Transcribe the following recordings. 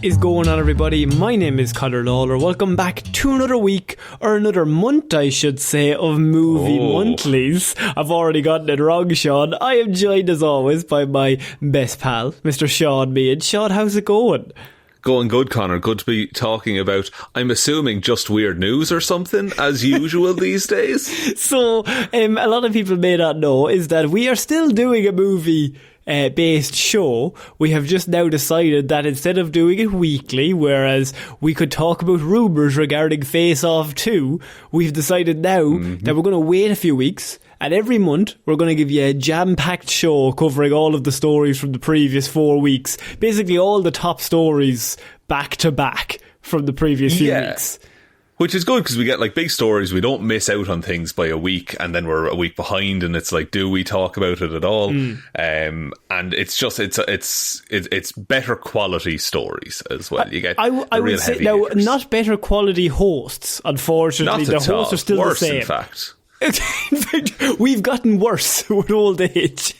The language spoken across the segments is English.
Is going on, everybody? My name is Conor Lawler. Welcome back to another week, or another month I should say, of movie monthlies. I've already gotten it wrong, Sean. I am joined as always by my best pal, Mr. Seán Meighan. Sean, how's it going? Going good, Conor. Good to be talking about, I'm assuming, just weird news or something, as usual these days. So, a lot of people may not know is that we are still doing a movie based show. We have just now decided that instead of doing it weekly, whereas we could talk about rumours regarding Face Off 2, we've decided now that we're going to wait a few weeks, and every month we're going to give you a jam-packed show covering all of the stories from the previous 4 weeks. Basically all the top stories back to back from the previous few weeks. Which is good because we get like big stories. We don't miss out on things by a week, and then we're a week behind, and it's like, do we talk about it at all? And it's just it's better quality stories as well. You get I would say now hitters. Not better quality hosts. Unfortunately, the hosts are still worse, the same. In fact, we've gotten worse with old age.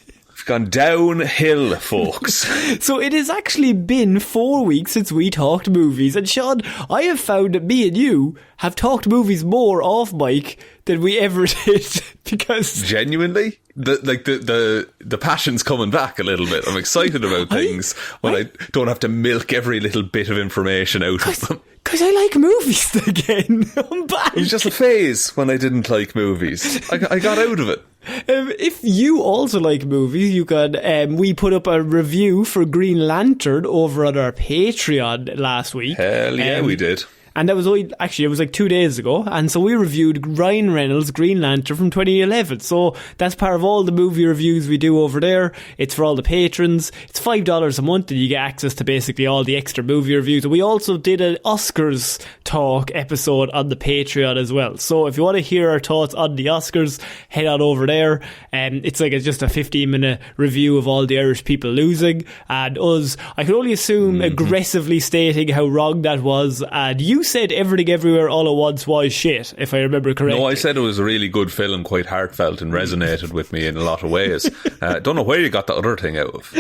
Gone downhill, folks. So it has actually been 4 weeks since we talked movies, and Sean, I have found that me and you have talked movies more off mic than we ever did, because genuinely the passion's coming back a little bit. I'm excited about things when I don't have to milk every little bit of information out of them. Because I like movies again. I'm back. It was just a phase when I didn't like movies. I got out of it. If you also like movies, you can. We put up a review for Green Lantern over on our Patreon last week. Hell yeah, we did. And that was it was like 2 days ago. And so we reviewed Ryan Reynolds' Green Lantern from 2011. So that's part of all the movie reviews we do over there. It's for all the patrons. It's $5 a month, and you get access to basically all the extra movie reviews. And we also did an Oscars talk episode on the Patreon as well. So if you want to hear our thoughts on the Oscars, head on over there. It's just a 15-minute review of all the Irish people losing. And us, I can only assume, aggressively stating how wrong that was. And you said Everything Everywhere All at Once was shit, if I remember correctly. No, I said it was a really good film, quite heartfelt, and resonated with me in a lot of ways. Don't know where you got the other thing out of.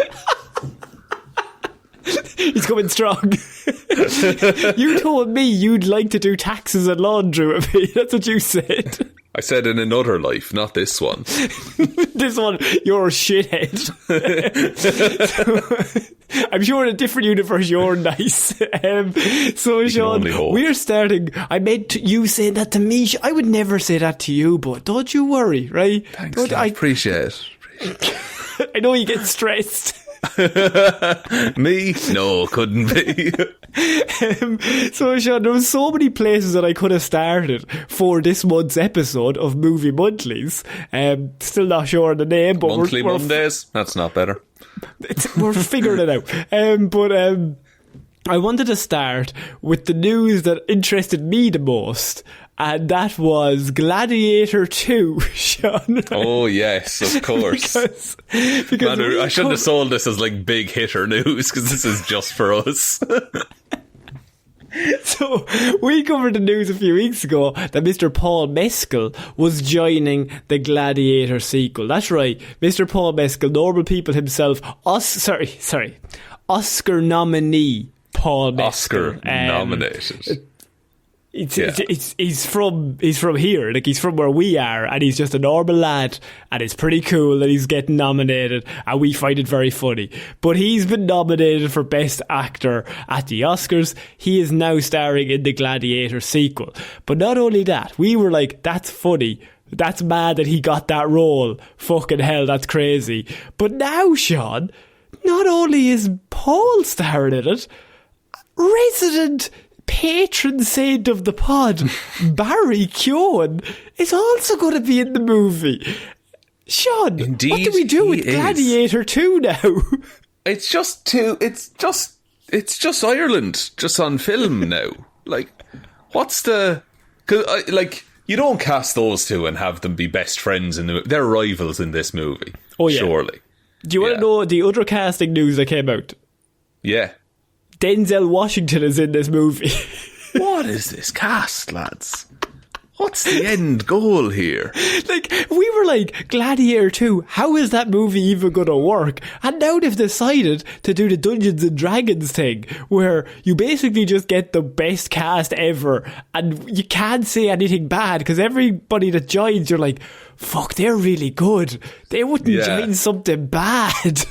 He's coming strong. You told me you'd like to do taxes and laundry with me. That's what you said. I said in another life, not this one. This one, you're a shithead. So, I'm sure in a different universe you're nice. So Sean, we're starting. I meant you saying that to me. I would never say that to you, but don't you worry, right? Thanks, I appreciate it. I know you get stressed. Me? No, couldn't be. So Sean, there was so many places that I could have started for this month's episode of Movie Monthlies. Still not sure of the name, but Monthly Mondays? That's not better. We're figuring it out. But I wanted to start with the news that interested me the most, and that was Gladiator 2, Sean. Oh, yes, of course. because Man, I shouldn't have sold this as like big hitter news, because this is just for us. So, we covered the news a few weeks ago that Mr. Paul Mescal was joining the Gladiator sequel. That's right, Mr. Paul Mescal, normal people himself, Oscar nominee Paul Mescal. Oscar nominated. He's from here, like he's from where we are, and he's just a normal lad, and it's pretty cool that he's getting nominated, and we find it very funny. But he's been nominated for Best Actor at the Oscars. He is now starring in the Gladiator sequel. But not only that, we were like, that's funny. That's mad that he got that role. Fucking hell, that's crazy. But now, Sean, not only is Paul starring in it, resident patron saint of the pod, Barry Keoghan, is also going to be in the movie. Sean, indeed, what do we do with Gladiator 2 now? It's just Ireland, just on film now. Like, what's the... Cause, you don't cast those two and have them be best friends in the movie. They're rivals in this movie. Oh, yeah. Surely. Do you want to know the other casting news that came out? Yeah. Denzel Washington is in this movie. What is this cast, lads? What's the end goal here? Like, we were like, Gladiator 2, how is that movie even going to work? And now they've decided to do the Dungeons and Dragons thing, where you basically just get the best cast ever, and you can't say anything bad, because everybody that joins, you're like, fuck, they're really good. They wouldn't join something bad.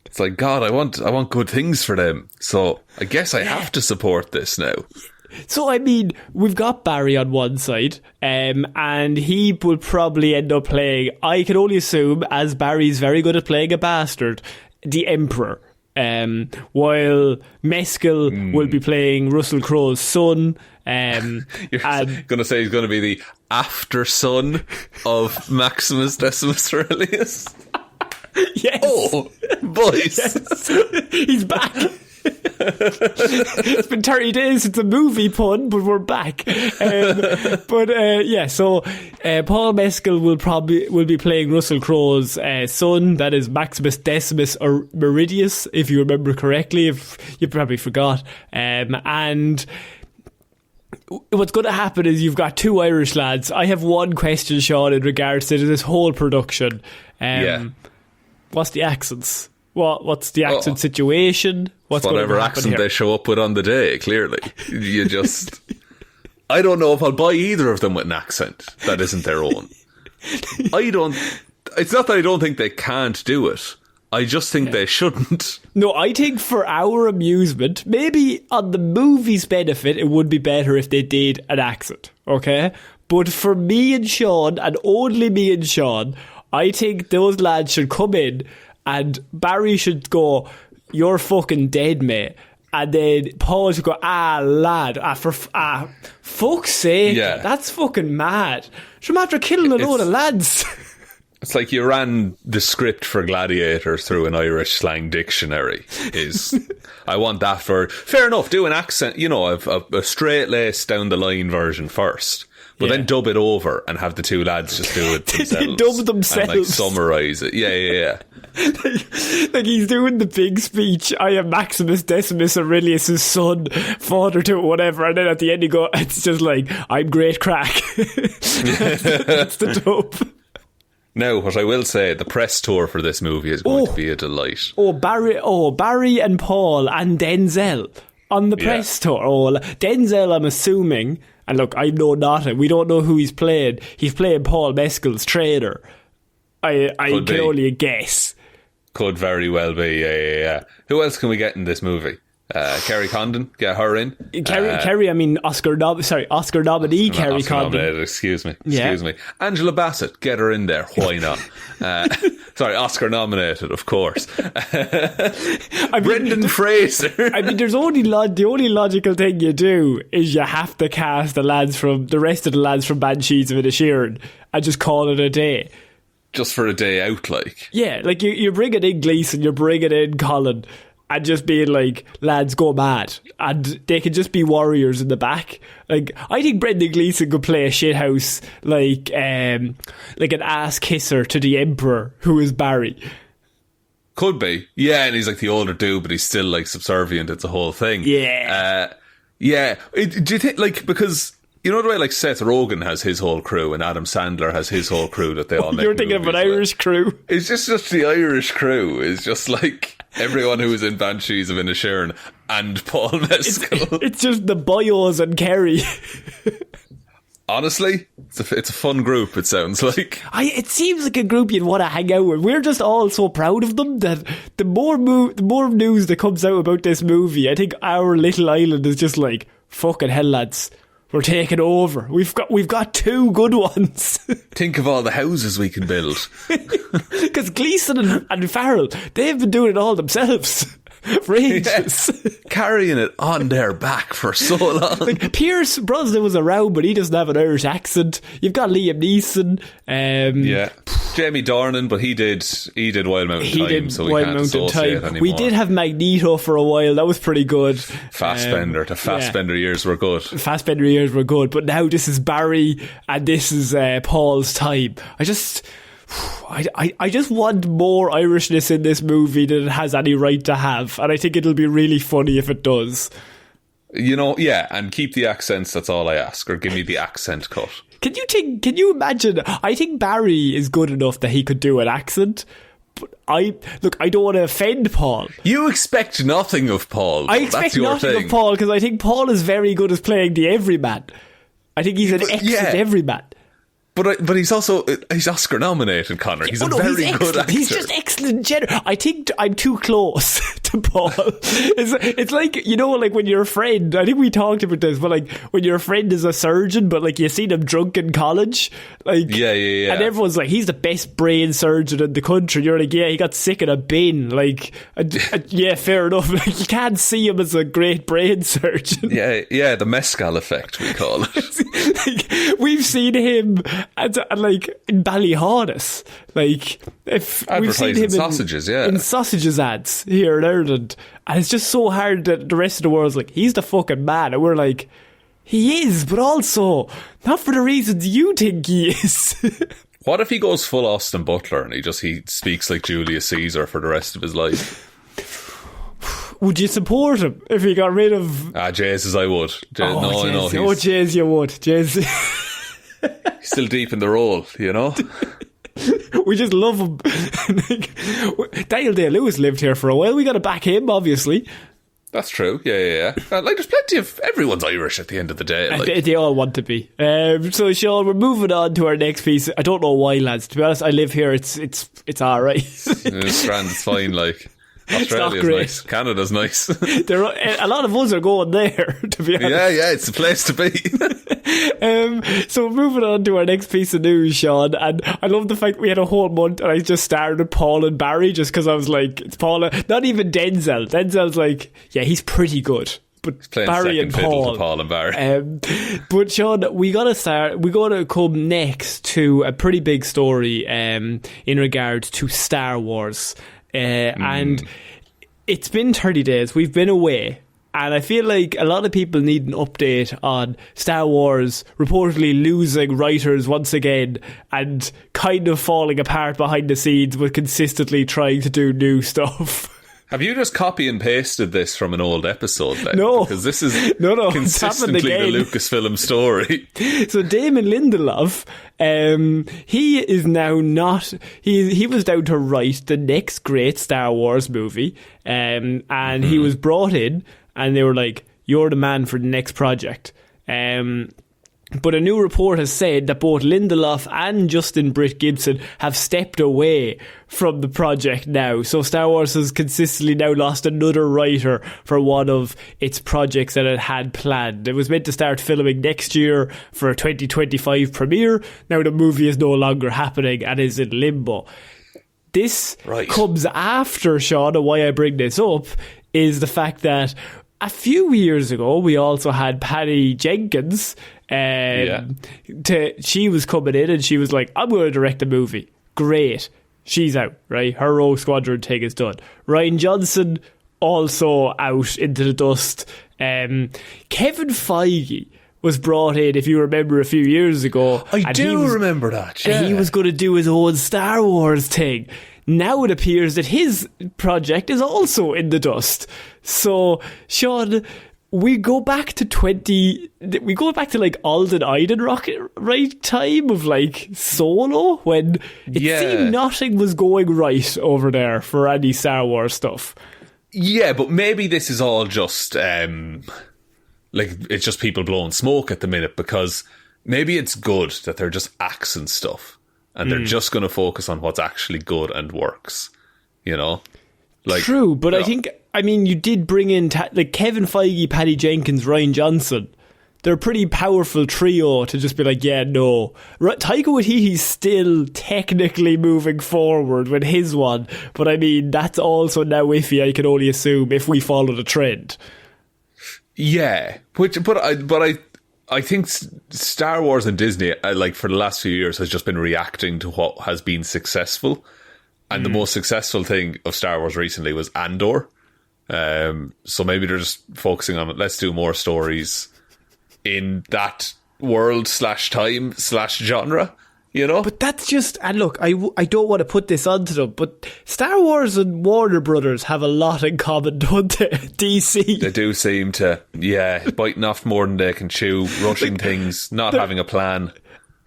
It's like, God, I want good things for them. So I guess I have to support this now. So, I mean, we've got Barry on one side, and he will probably end up playing, I can only assume, as Barry's very good at playing a bastard, the Emperor. While Mescal will be playing Russell Crowe's son. You're going to say he's going to be the after son of Maximus Decimus Aurelius? Yes. Oh, boys. Yes. He's back. It's been 30 days since a movie pun, but we're back. So Paul Mescal will be playing Russell Crowe's son, that is Maximus Decimus Meridius, if you remember correctly, if you probably forgot. And what's going to happen is you've got two Irish lads. I have one question, Sean, in regards to this whole production. What's the accents? What's the accent situation? Whatever accent they show up with on the day, clearly. You just... I don't know if I'll buy either of them with an accent that isn't their own. It's not that I don't think they can't do it. I just think they shouldn't. No, I think for our amusement, maybe on the movie's benefit, it would be better if they did an accent, okay? But for me and Sean, and only me and Sean, I think those lads should come in and Barry should go, "You're fucking dead, mate." And then Paul should go, lad, for fuck's sake, that's fucking mad. So I'm after killing a load of lads. It's like you ran the script for Gladiator through an Irish slang dictionary. I want that for... Fair enough, do an accent, a straight-laced down-the-line version first. But then dub it over and have the two lads just do it themselves. They dub themselves. And summarise it. Yeah. like he's doing the big speech, I am Maximus Decimus Aurelius' son, father to whatever, and then at the end it's just like, I'm great crack. That's the dub. Now, what I will say, the press tour for this movie is going to be a delight. Barry and Paul and Denzel on the press tour. Denzel, I'm assuming, and look, I know nothing. We don't know who he's playing. He's playing Paul Mescal's trainer. I can only guess. Could very well be. Yeah. Who else can we get in this movie? Kerry Condon, get her in. Kerry, I mean Oscar nominee Kerry Condon. Excuse me. Angela Bassett, get her in there. Why not? Sorry, Oscar nominated, of course. Brendan Fraser. I mean, the only logical thing you do is you have to cast the rest of the lads from Banshees of Inisherin and just call it a day. Just for a day out, like. Yeah, like you bring it in Gleeson, you're bringing in Colin, and just being like, lads, go mad. And they can just be warriors in the back. Like, I think Brendan Gleeson could play a shithouse, like an ass kisser to the Emperor, who is Barry. Could be. Yeah, and he's like the older dude, but he's still like subservient. It's a whole thing. Yeah. Do you think, like, because... You know the way, like, Seth Rogen has his whole crew and Adam Sandler has his whole crew that they all make You're thinking of an Irish crew? It's just the Irish crew. It's just, like, everyone who was in Banshees of Inisherin and Paul Mescal. It's just the boyos and Kerry. Honestly, it's a fun group, it sounds like. It seems like a group you'd want to hang out with. We're just all so proud of them that the more news that comes out about this movie, I think our little island is just like, fucking hell, lads. We're taking over. We've got two good ones. Think of all the houses we can build. Because Gleeson and Farrell, they've been doing it all themselves for ages. Carrying it on their back for so long. Like, Pierce Brosnan was around, but he doesn't have an Irish accent. You've got Liam Neeson. Jamie Dornan, but he did Wild Mountain Time, so we can't associate anymore. We did have Magneto for a while. That was pretty good. Fassbender years were good. Fassbender years were good, but now this is Barry and this is Paul's time. I just want more Irishness in this movie than it has any right to have, and I think it'll be really funny if it does. And keep the accents, that's all I ask, or give me the accent cut. Can you imagine? I think Barry is good enough that he could do an accent. But I don't want to offend Paul. You expect nothing of Paul. I expect nothing of Paul because I think Paul is very good at playing the everyman. I think he's an excellent everyman. But he's Oscar nominated, Conor. He's a very good actor. He's just excellent in general. I think I'm too close to Paul. It's like, you know, like when your friend, I think we talked about this, but like when your friend is a surgeon, but like you seen him drunk in college, like yeah, and everyone's like, he's the best brain surgeon in the country. You're like, yeah, he got sick in a bin. Like, yeah, fair enough. Like, you can't see him as a great brain surgeon. Yeah, the Mescal effect, we call it. Like, we've seen him. And like in Ballyhaunis, like if we've seen him in sausages ads here in Ireland, and it's just so hard that the rest of the world's like, he's the fucking man, and we're like, he is, but also not for the reasons you think he is. What if he goes full Austin Butler and he speaks like Julius Caesar for the rest of his life? Would you support him if he got rid of? Jesus, I would. Jays, you would. Jays. He's still deep in the role, you know. We just love him. Daniel Day-Lewis lived here for a while. We got to back him, obviously. That's true. Yeah. Like, there's plenty of everyone's Irish at the end of the day. Like. They all want to be. So, Sean, we're moving on to our next piece. I don't know why, lads. To be honest, I live here. It's all right. It's grand. It's fine. Like. Australia's nice. Canada's nice. A lot of us are going there, to be honest. Yeah, it's the place to be. So moving on to our next piece of news, Sean, and I love the fact we had a whole month and I just started with Paul and Barry just because I was like, it's Paul, not even Denzel. Denzel's like, yeah, he's pretty good. But Barry and Paul. To Paul and Barry. But Sean, we got to come next to a pretty big story in regards to Star Wars. And it's been 30 days. We've been away. And I feel like a lot of people need an update on Star Wars reportedly losing writers once again and kind of falling apart behind the scenes but consistently trying to do new stuff. Have you just copy and pasted this from an old episode then? No. Because this is consistently the Lucasfilm story. So Damon Lindelof, he is now not... He was down to write the next great Star Wars movie, and he was brought in, and they were like, you're the man for the next project. But a new report has said that both Lindelof and Justin Britt Gibson have stepped away from the project now. So Star Wars has consistently now lost another writer for one of its projects that it had planned. It was meant to start filming next year for a 2025 premiere. Now the movie is no longer happening and is in limbo. This comes after, Sean, and why I bring this up is the fact that a few years ago, we also had Patty Jenkins. She was coming in and she was like, I'm going to direct a movie. Great. She's out, right? Her Rogue Squadron thing is done. Rian Johnson also out into the dust. Kevin Feige was brought in, if you remember, a few years ago. I do remember that, yeah. And he was going to do his own Star Wars thing. Now it appears that his project is also in the dust. So, Sean, we go back to like Alden Ehrenreich, right, time of like Solo, when it seemed nothing was going right over there for any Star Wars stuff. Yeah, but maybe this is all just like it's just people blowing smoke at the minute, because maybe it's good that they're just axing stuff and they're just going to focus on what's actually good and works, you know? Like, true, but I mean, you did bring in like Kevin Feige, Patty Jenkins, Rian Johnson. They're a pretty powerful trio to just be like, yeah, no. Taika Waititi's still technically moving forward with his one, but I mean, that's also now iffy, I can only assume, if we follow the trend. Yeah, but I think Star Wars and Disney, like for the last few years, has just been reacting to what has been successful. And the most successful thing of Star Wars recently was Andor. So maybe they're just focusing on, let's do more stories in that world /time /genre, you know? But that's just, and look, I don't want to put this onto them, but Star Wars and Warner Brothers have a lot in common, don't they? DC. They do seem to, biting off more than they can chew, rushing things, not having a plan.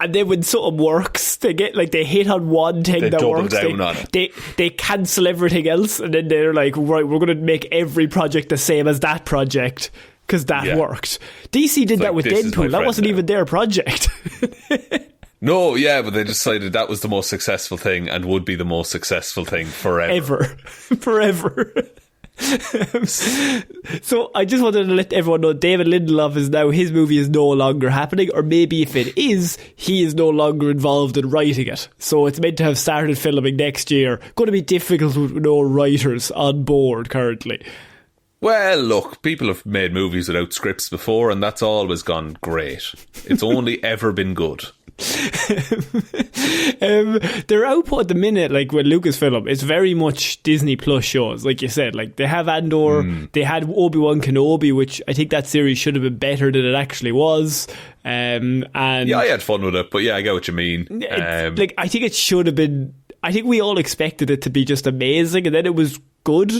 And then when something works, they hit on one thing they that double works. Down on it. They cancel everything else, and then they're like, right, we're going to make every project the same as that project because that worked. DC did that with Deadpool. That wasn't even their project. No, yeah, but they decided that was the most successful thing and would be the most successful thing forever. Forever. So I just wanted to let everyone know David Lindelof is now, his movie is no longer happening, or maybe if it is, he is no longer involved in writing it. So it's meant to have started filming next year. Going to be difficult with no writers on board currently. Well, look, people have made movies without scripts before, and that's always gone great. It's only ever been good. Their output at the minute, like with Lucasfilm, it's very much Disney Plus shows, like you said. Like they have Andor, they had Obi-Wan Kenobi, which I think that series should have been better than it actually was. And yeah, I had fun with it, but yeah, I get what you mean. Like I think it should have been. I think we all expected it to be just amazing, and then it was good.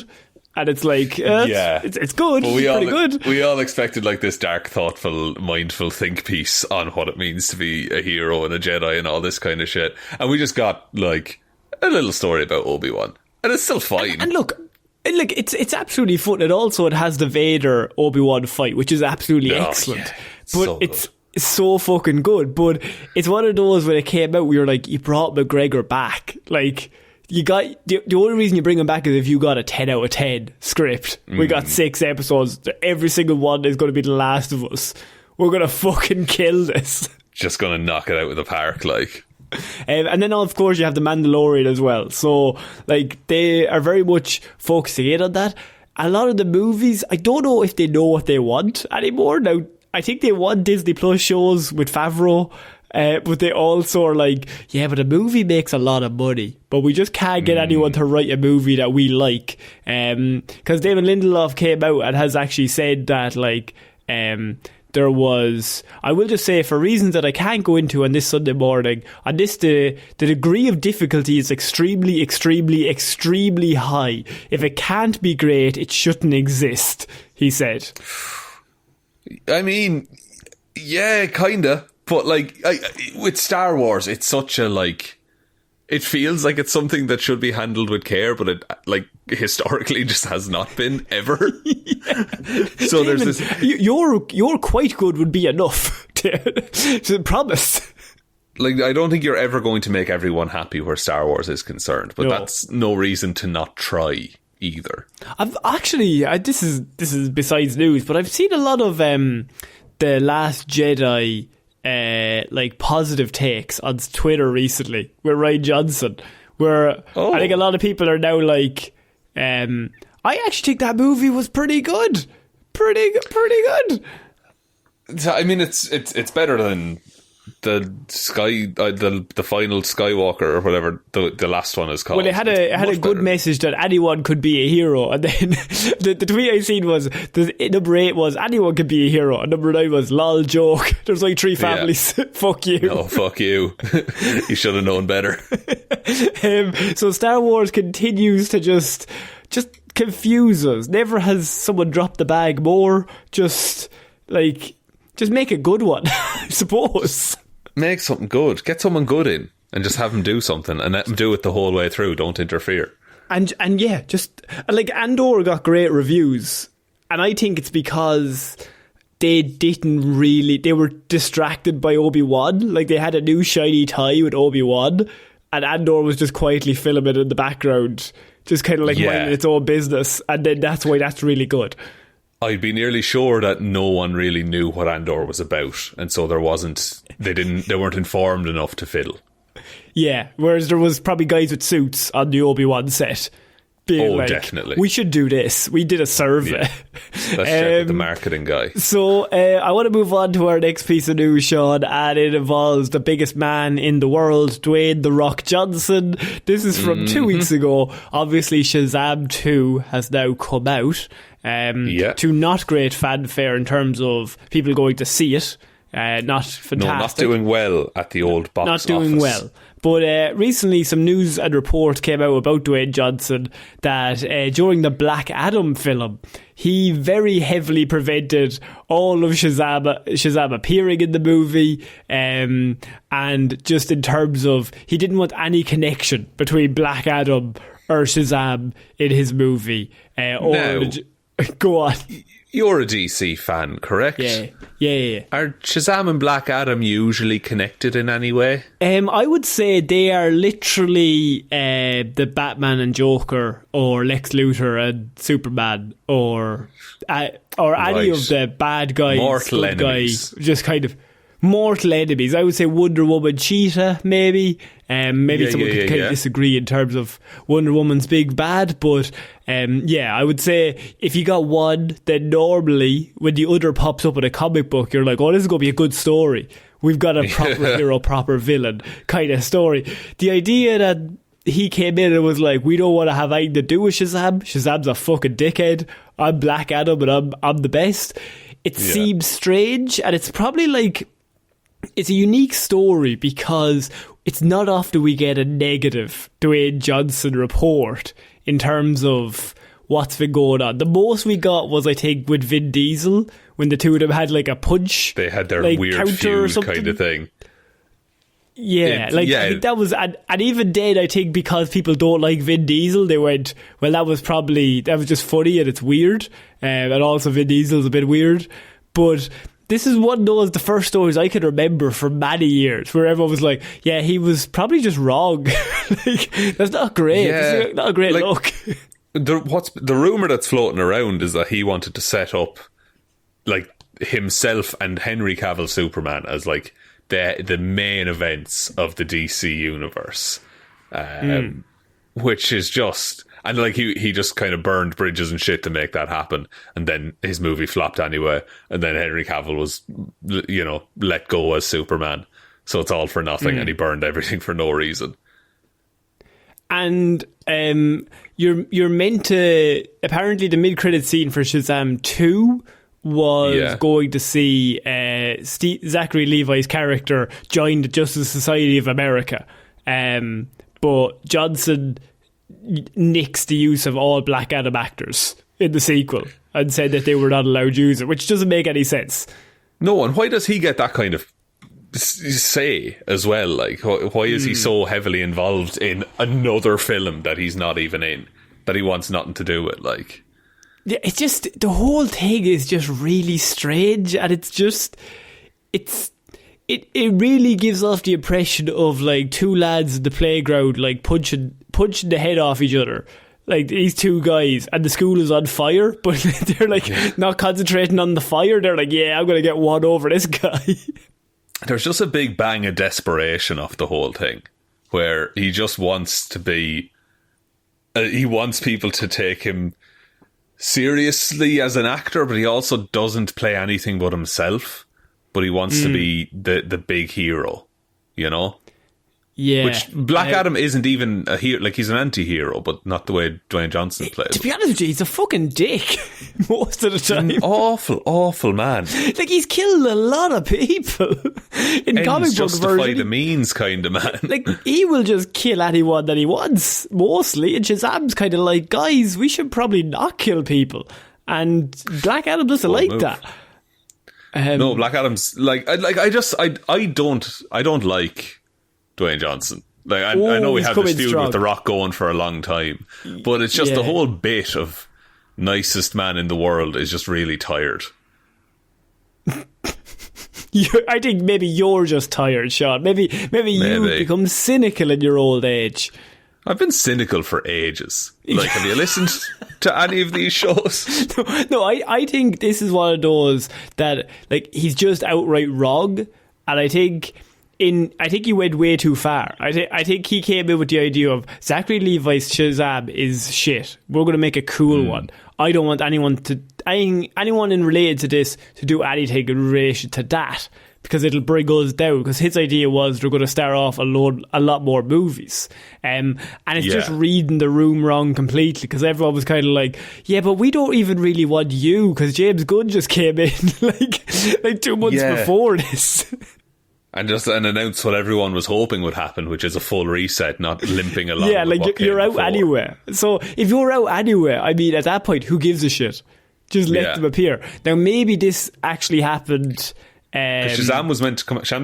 And it's like, it's good. But pretty good. We all expected like this dark, thoughtful, mindful think piece on what it means to be a hero and a Jedi and all this kind of shit. And we just got like a little story about Obi-Wan. And it's still fine. And look, it's absolutely fun. And also it has the Vader Obi-Wan fight, whiwhich is absolutely excellent. Yeah, but so it's so fucking good. But it's one of those when it came out, we were like, you brought McGregor back. Like, you got the only reason you bring him back is if you got a 10 out of 10 script. We got 6 episodes. Every single one is going to be The Last of Us. We're going to fucking kill this. Just going to knock it out of the park, like. And then, of course, you have The Mandalorian as well. So, like, they are very much focusing in on that. A lot of the movies, I don't know if they know what they want anymore. Now, I think they want Disney Plus shows with Favreau. But they also are like, yeah, but a movie makes a lot of money, but we just can't get anyone to write a movie that we like. Because David Lindelof came out and has actually said that, like, there was, I will just say, for reasons that I can't go into on this Sunday morning, on this, the degree of difficulty is extremely, extremely, extremely high. If it can't be great, it shouldn't exist, he said. I mean, yeah, kinda. But, like, with Star Wars, it's such a, like... It feels like it's something that should be handled with care, but it, like, historically just has not been, ever. So Damon, there's this... You're quite good would be enough to promise. Like, I don't think you're ever going to make everyone happy where Star Wars is concerned, but that's no reason to not try either. I've actually... this is besides news, but I've seen a lot of The Last Jedi... like positive takes on Twitter recently with Rian Johnson, where I think a lot of people are now like, I actually think that movie was pretty good. Pretty good. I mean, it's better than the final Skywalker or whatever the last one is called. Well, it had a good message that anyone could be a hero, and then the tweet I seen was number 8 was anyone could be a hero, and number 9 was lol joke. There's like 3 families. Fuck you. No, fuck you. You should have known better. So Star Wars continues to just confuse us. Never has someone dropped the bag more. Just make a good one, I suppose. Make something good. Get someone good in and just have them do something and let them do it the whole way through. Don't interfere. And yeah, just like Andor got great reviews, and I think it's because they were distracted by Obi-Wan. Like, they had a new shiny tie with Obi-Wan, and Andor was just quietly filming in the background, just kind of like minding its own business, and then that's why that's really good. I'd be nearly sure that no one really knew what Andor was about, and so they weren't informed enough to fiddle. Yeah, whereas there was probably guys with suits on the Obi-Wan set being definitely. We should do this. We did a survey. Yeah. Let's check with the marketing guy. So I want to move on to our next piece of news, Sean, and it involves the biggest man in the world, Dwayne "The Rock" Johnson. This is from 2 weeks ago. Obviously, Shazam 2 has now come out. To not great fanfare in terms of people going to see it. Not fantastic. No, not doing well at the old box office. Not doing well. But recently some news and report came out about Dwayne Johnson that during the Black Adam film, he very heavily prevented all of Shazam appearing in the movie, and just in terms of he didn't want any connection between Black Adam or Shazam in his movie. Go on. You're a DC fan, correct? Yeah. Are Shazam and Black Adam usually connected in any way? I would say they are literally the Batman and Joker, or Lex Luthor and Superman, or any of the bad guys, mortal enemies. Just kind of mortal enemies. I would say Wonder Woman, Cheetah, maybe. Maybe someone could kind of disagree in terms of Wonder Woman's big bad, but I would say if you got one, then normally when the other pops up in a comic book, you're like, oh, this is going to be a good story. We've got a proper hero, proper villain kind of story. The idea that he came in and was like, we don't want to have anything to do with Shazam. Shazam's a fucking dickhead. I'm Black Adam and I'm the best. It seems strange, and it's probably like, it's a unique story because it's not often we get a negative Dwayne Johnson report in terms of what's been going on. The most we got was, I think, with Vin Diesel, when the two of them had like a punch. They had their weird feud kind of thing. I think that was, and even then, I think because people don't like Vin Diesel, they went, well, that was just funny and it's weird, and also Vin Diesel's a bit weird, but this is one of the first stories I can remember for many years where everyone was like, yeah, he was probably just wrong. Like, that's not great. Yeah. That's not a great look. The rumour that's floating around is that he wanted to set up like himself and Henry Cavill Superman as like the main events of the DC universe, which is just... And like he just kind of burned bridges and shit to make that happen, and then his movie flopped anyway, and then Henry Cavill was, let go as Superman, so it's all for nothing, and he burned everything for no reason. And you're meant to, apparently the mid-credit scene for Shazam 2 was going to see Zachary Levi's character join the Justice Society of America, but Johnson nixed the use of all Black Adam actors in the sequel and said that they were not allowed to use it, which doesn't make any sense. No, and why does he get that kind of say as well? Like, why is he so heavily involved in another film that he's not even in, that he wants nothing to do with? Like, yeah, it's just, the whole thing is just really strange, and it's just, it really gives off the impression of like two lads in the playground, like punching the head off each other, like these two guys, and the school is on fire, but they're like not concentrating on the fire. They're like, yeah, I'm gonna get one over this guy. There's just a big bang of desperation off the whole thing, where he just wants to be he wants people to take him seriously as an actor, but he also doesn't play anything but himself, but he wants to be the big hero, Yeah. Which Black Adam isn't even a hero. Like, he's an anti-hero, but not the way Dwayne Johnson plays. To be honest with you, he's a fucking dick most of the time. An awful man. Like, he's killed a lot of people in comic book justify the means kind of man. Like, he will just kill anyone that he wants, mostly. And Shazam's kind of like, guys, we should probably not kill people. And Black Adam doesn't like that. No, Black Adam's like I don't like Dwayne Johnson. Like, I know we have this feud with The Rock going for a long time, but it's just the whole bit of nicest man in the world is just really tired. I think maybe you're just tired, Sean. Maybe you become cynical in your old age. I've been cynical for ages. Like, have you listened to any of these shows? No, I think this is one of those that, like, he's just outright wrong, and I think he went way too far. I think he came in with the idea of Zachary Levi's Shazam is shit. We're going to make a cool one. I don't want anyone in related to this to do anything in relation to that, because it'll bring us down. Because his idea was they're going to start off a lot more movies, and it's just reading the room wrong completely. Because everyone was kind of like, yeah, but we don't even really want you, because James Gunn just came in like 2 months before this. And announce what everyone was hoping would happen, which is a full reset, not limping along. Yeah, like you're out anyway. So if you're out anyway, I mean, at that point, who gives a shit? Just let them appear. Now, maybe this actually happened. Shazam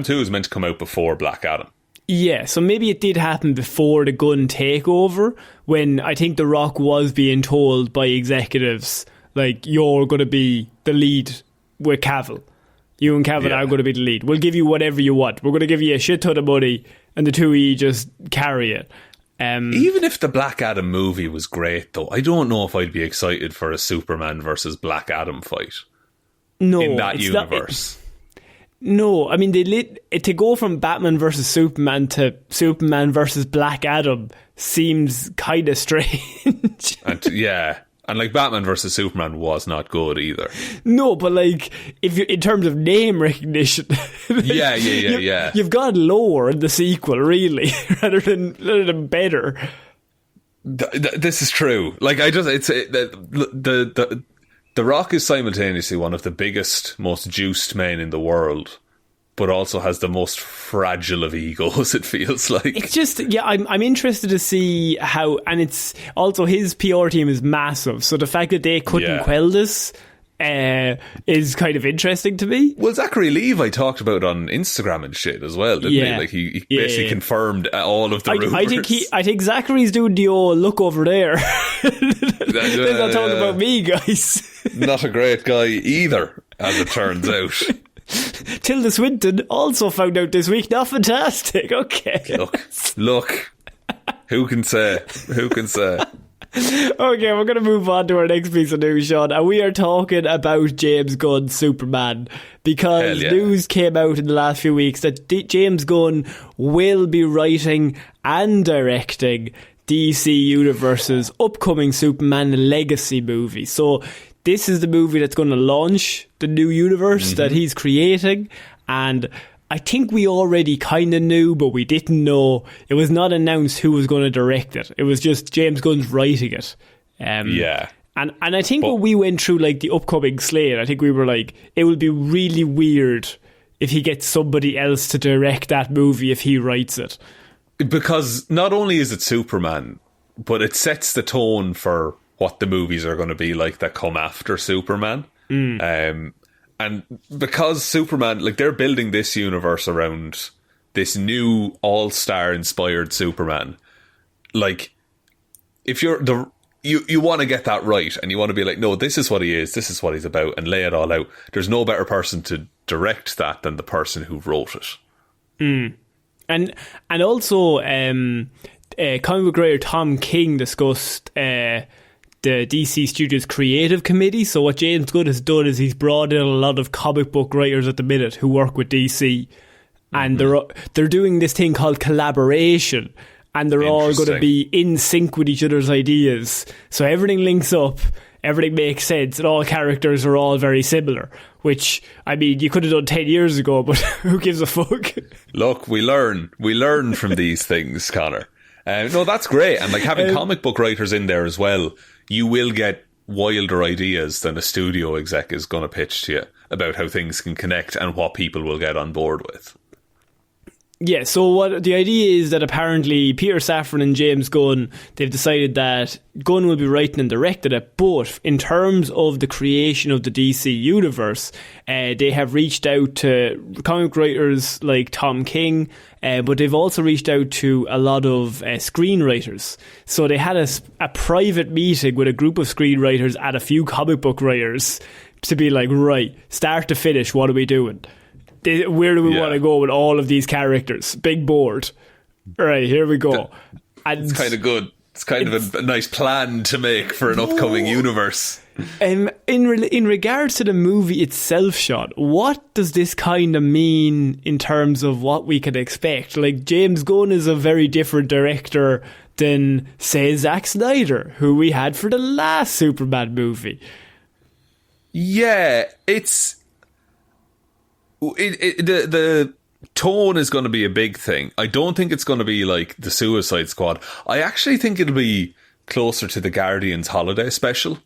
2 was meant to come out before Black Adam. Yeah, so maybe it did happen before the gun takeover, when I think The Rock was being told by executives, like, you're going to be the lead with Cavill. You and Cavill are going to be the lead. We'll give you whatever you want. We're going to give you a shit ton of money, and the two of you just carry it. Even if the Black Adam movie was great, though, I don't know if I'd be excited for a Superman versus Black Adam fight. No, in that universe. No, I mean, to go from Batman versus Superman to Superman versus Black Adam seems kind of strange. And like Batman versus Superman was not good either. No, but like if you in terms of name recognition, you've got lower in the sequel, really, rather than better. This is true. Like the Rock is simultaneously one of the biggest, most juiced men in the world, but also has the most fragile of egos, it feels like. It's just, I'm interested to see how, and it's also his PR team is massive, so the fact that they couldn't quell this is kind of interesting to me. Well, Zachary Levi talked about it on Instagram and shit as well, didn't he? Like he basically confirmed all of the rumours. I think Zachary's doing the old look over there. Let's not talk about me, guys. Not a great guy either, as it turns out. Tilda Swinton also found out this week. Not fantastic. Okay. Look. Who can say? Okay, we're going to move on to our next piece of news, Sean, and we are talking about James Gunn's Superman, because news came out in the last few weeks that James Gunn will be writing and directing DC Universe's upcoming Superman Legacy movie. So this is the movie that's going to launch the new universe that he's creating, and I think we already kind of knew, but we didn't know. It was not announced who was going to direct it. It was just James Gunn's writing it. And I think when we went through like the upcoming slate, I think we were like, it would be really weird if he gets somebody else to direct that movie if he writes it. Because not only is it Superman, but it sets the tone for what the movies are going to be like that come after Superman. And because Superman, like, they're building this universe around this new all-star inspired Superman, like, if you're you want to get that right, and you want to be like, no, this is what he is, this is what he's about, and lay it all out. There's no better person to direct that than the person who wrote it. And also comic book writer Tom King discussed the DC Studios Creative Committee. So what James Gunn has done is he's brought in a lot of comic book writers at the minute who work with DC, and they're doing this thing called collaboration, and they're all going to be in sync with each other's ideas. So everything links up, everything makes sense, and all characters are all very similar, which, I mean, you could have done 10 years ago, but who gives a fuck? Look, we learn from these things, Conor. No, that's great. And like having comic book writers in there as well, you will get wilder ideas than a studio exec is going to pitch to you about how things can connect and what people will get on board with. Yeah, so what the idea is that apparently Peter Safran and James Gunn, they've decided that Gunn will be writing and directing it, but in terms of the creation of the DC universe, they have reached out to comic writers like Tom King, but they've also reached out to a lot of screenwriters. So they had a private meeting with a group of screenwriters and a few comic book writers to be like, right, start to finish, what are we doing? Where do we want to go with all of these characters? Big board. All right, here we go. And it's kind of good. It's kind of a nice plan to make for an upcoming universe. In regards to the movie itself, Sean, what does this kind of mean in terms of what we can expect? Like, James Gunn is a very different director than, say, Zack Snyder, who we had for the last Superman movie. Yeah, the tone is going to be a big thing. I don't think it's going to be like the Suicide Squad. I actually think it'll be closer to the Guardians Holiday Special,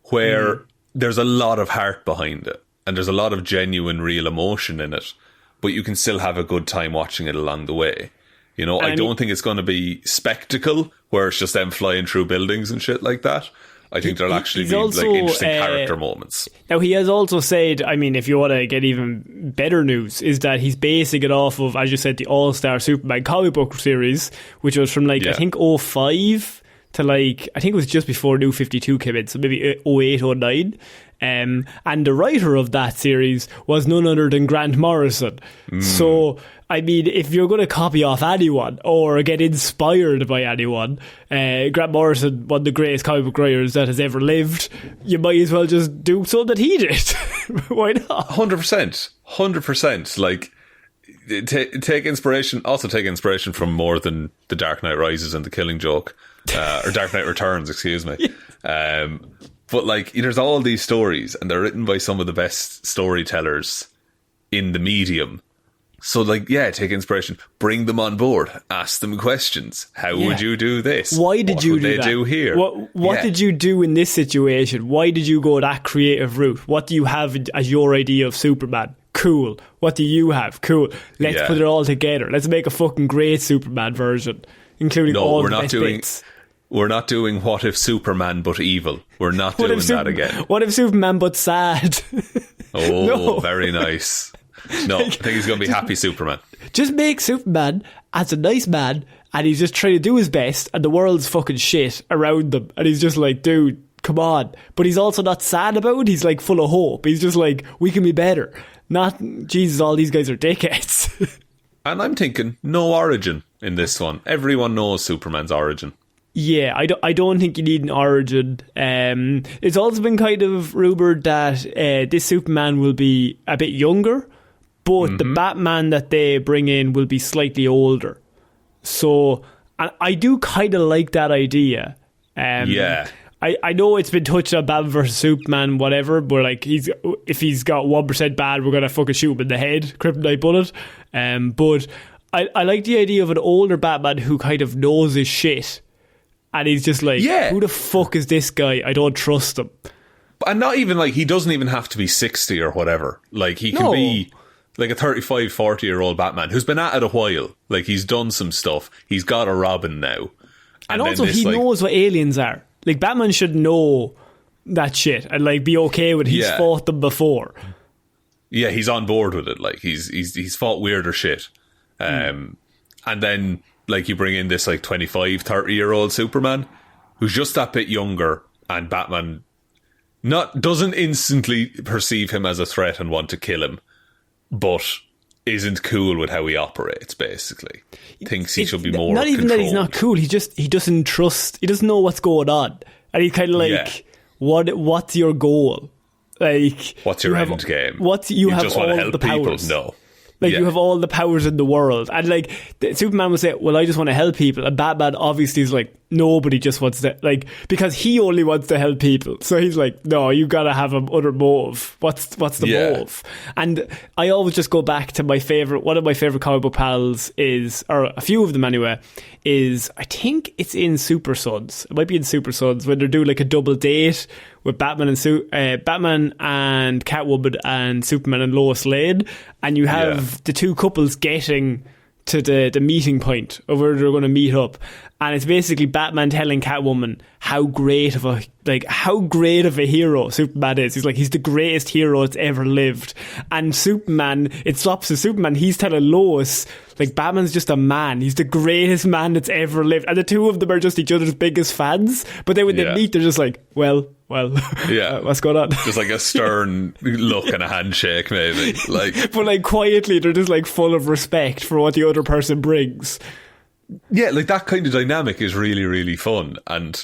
where there's a lot of heart behind it and there's a lot of genuine, real emotion in it. but you can still have a good time watching it along the way. You know, I don't think it's going to be spectacle where it's just them flying through buildings and shit like that. I think there'll actually be also, like interesting character moments. Now, he has also said, I mean, if you want to get even better news, is that he's basing it off of, as you said, the All-Star Superman comic book series, which was from I think 05 to I think it was just before New 52 came in, so maybe 08, 09. And the writer of that series was none other than Grant Morrison. So, I mean, if you're going to copy off anyone or get inspired by anyone, Grant Morrison, one of the greatest comic book writers that has ever lived, you might as well just do something that he did. Why not? 100%. Like, take inspiration, also take inspiration from more than The Dark Knight Rises and The Killing Joke, or Dark Knight Returns, excuse me. But there's all these stories, and they're written by some of the best storytellers in the medium. So, take inspiration, bring them on board, ask them questions. How would you do this? Why did you do that? What would they do here? What did you do in this situation? Why did you go that creative route? What do you have as your idea of Superman? Cool. What do you have? Cool. Let's put it all together. Let's make a fucking great Superman version, including all the best bits. We're not doing What If Superman but evil. We're not doing that again. What if Superman but sad? Very nice. No, I think he's going to be happy Superman. Just make Superman as a nice man, and he's just trying to do his best, and the world's fucking shit around them, and he's just like, dude, come on. But he's also not sad about it. He's full of hope. He's just like, we can be better. Not, Jesus, all these guys are dickheads. And I'm thinking, no origin in this one. Everyone knows Superman's origin. Yeah, I don't think you need an origin. It's also been kind of rumoured that this Superman will be a bit younger, but the Batman that they bring in will be slightly older. So I do kind of like that idea. I know it's been touched on Batman vs Superman, whatever, but if he's got 1% bad, we're gonna fucking shoot him in the head, kryptonite bullet. But I like the idea of an older Batman who kind of knows his shit. And he's just who the fuck is this guy? I don't trust him. And not even he doesn't even have to be 60 or whatever. He can be a 35, 40-year-old Batman who's been at it a while. He's done some stuff. He's got a Robin now. And also he knows what aliens are. Batman should know that shit and be okay with it. He's fought them before. Yeah, he's on board with it. He's fought weirder shit. And then you bring in this 25, 30-year-old Superman who's just that bit younger, and Batman doesn't instantly perceive him as a threat and want to kill him, but isn't cool with how he operates, basically. Thinks he should be more not even controlled. That he's not cool, he doesn't trust, he doesn't know what's going on. And he's kind of what's your goal? What's your end game? You have just want all to help the powers. People? No. You have all the powers in the world. And Superman will say, well, I just want to help people. And Batman obviously is nobody just wants to, because he only wants to help people. So he's no, you gotta have another motive. What's the motive? And I always just go back to one of my favourite comic book pals is, or a few of them anyway, is, I think it's in Super Sons. It might be in Super Sons when they're doing a double date with Batman and Catwoman and Superman and Lois Lane, and you have the two couples getting to the meeting point of where they're going to meet up, and it's basically Batman telling Catwoman how great of a hero Superman is. He's the greatest hero that's ever lived, and Superman, it swaps to Superman, he's telling Lois Batman's just a man, he's the greatest man that's ever lived, and the two of them are just each other's biggest fans, but then when they meet they're just well, what's going on? Just a stern look and a handshake, maybe. But quietly, they're just full of respect for what the other person brings. Yeah, that kind of dynamic is really, really fun. And,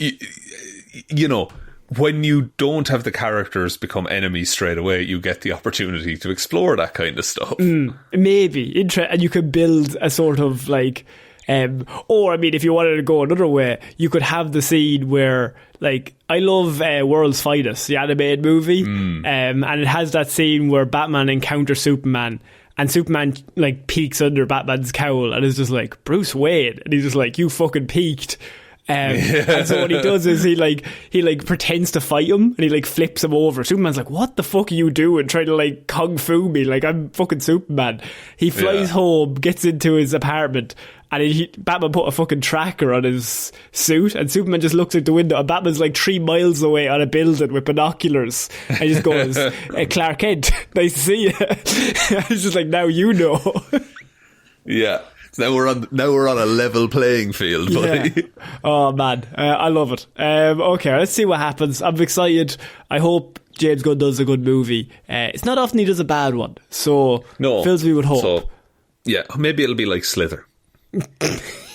you know, when you don't have the characters become enemies straight away, you get the opportunity to explore that kind of stuff. Maybe. And you could build a sort of or, I mean, if you wanted to go another way, you could have the scene where, I love World's Finest, the animated movie, and it has that scene where Batman encounters Superman, and Superman, peeks under Batman's cowl, and is just Bruce Wayne, and he's just you fucking peeked, And so what he does is he pretends to fight him, and he like flips him over. Superman's like, what the fuck are you doing, trying to like kung fu me, like I'm fucking Superman. He flies home, gets into his apartment, and Batman put a fucking tracker on his suit, and Superman just looks out the window, and Batman's like 3 miles away on a building with binoculars, and he just goes, hey, Clark Kent, nice to see you. It's just like, now you know. Yeah. Now we're on a level playing field, buddy. Yeah. Oh man, I love it. Okay, let's see what happens. I'm excited. I hope James Gunn does a good movie. It's not often he does a bad one, so fills me with hope. So, yeah, maybe it'll be like Slither.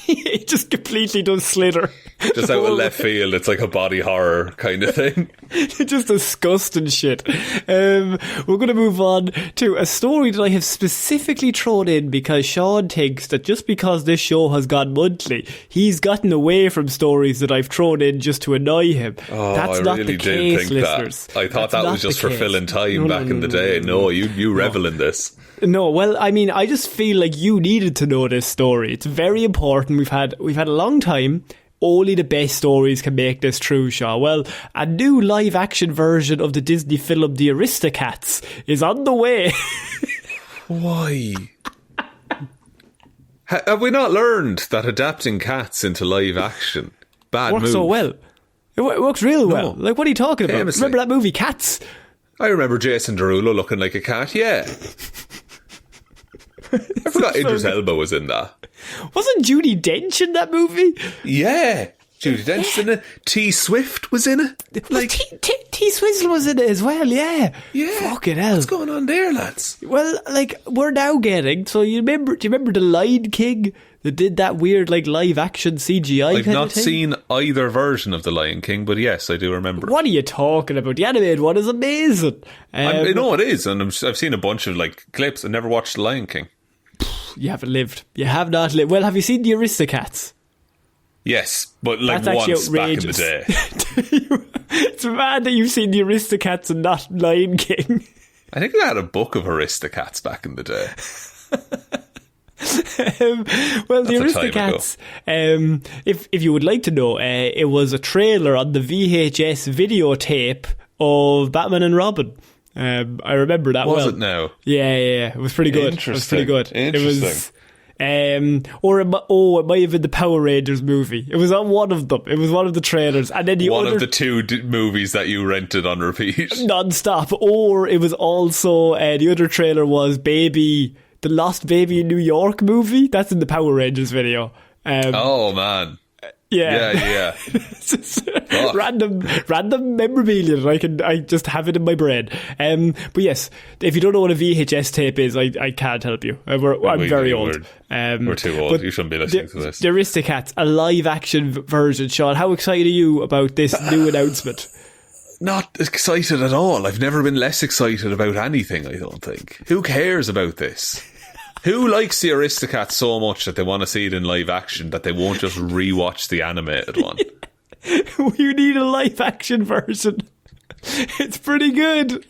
He just completely does Slither. Just out of left field, it's like a body horror kind of thing. Just disgusting shit. We're going to move on to a story that I have specifically thrown in because Sean thinks that just because this show has gone monthly, he's gotten away from stories that I've thrown in just to annoy him. Oh, That's I not really the did case, think listeners. that. I thought that was just for filling time back in the day. No, you revel in this. No, well, I mean, I just feel like you needed to know this story. It's very important. We've had a long time. Only the best stories can make this true, Shaw. Well, a new live-action version of the Disney film The Aristocats is on the way. Why? Have we not learned that adapting cats into live action works move? So well. It works real well. Like, what are you talking about? Famously. Remember that movie Cats? I remember Jason Derulo looking like a cat. Yeah. I forgot Idris Elba was in that. Wasn't Judi Dench in that movie? Yeah. Judi Dench in it. T Swift was in it. Like T Swizzle was in it as well, yeah. Yeah. Fucking hell. What's going on there, lads? Well, like, we're now getting, so do you remember The Lion King that did that weird, like, live action CGI I've not seen either version of The Lion King, but yes, I do remember. What are you talking about? The animated one is amazing. I know it is, and I've seen a bunch of, like, clips. I never watched The Lion King. You haven't lived. You have not lived. Well, have you seen The Aristocats? Yes, but like That's once back in the day. It's mad that you've seen The Aristocats and not Lion King. I think I had a book of Aristocats back in the day. Well, The Aristocats, if you would like to know, it was a trailer on the VHS videotape of Batman and Robin. I remember that Was it now? Yeah. It was pretty good. Interesting. It was pretty good. Interesting. It might have been the Power Rangers movie. It was on one of them. It was one of the trailers. And then one of the two movies that you rented on repeat. Non-stop. Or it was also, the other trailer was the Lost Baby in New York movie. That's in the Power Rangers video. Oh, man. Yeah. random memorabilia. I just have it in my brain. But yes, if you don't know what a VHS tape is, I can't help you. I'm very old. We're too old. You shouldn't be listening to this. The Aristocats, a live action version. Sean, how excited are you about this new announcement? Not excited at all. I've never been less excited about anything, I don't think. Who cares about this? Who likes the Aristocats so much that they want to see it in live action that they won't just rewatch the animated one? You need a live action version. It's pretty good.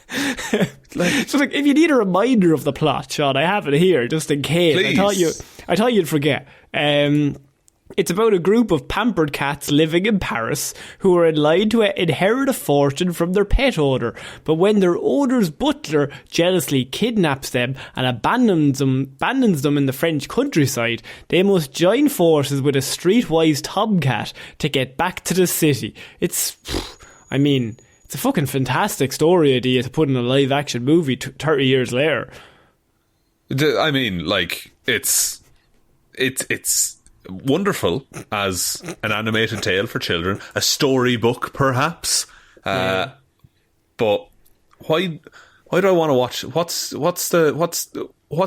So if you need a reminder of the plot, Sean, I have it here just in case. Please. I thought you'd forget. It's about a group of pampered cats living in Paris who are in line to inherit a fortune from their pet owner. But when their owner's butler jealously kidnaps them and abandons them in the French countryside, they must join forces with a streetwise tomcat to get back to the city. It's a fucking fantastic story idea to put in a live action movie 30 years later. I mean, like, it's wonderful as an animated tale for children, a storybook perhaps, but why do I want to watch? What's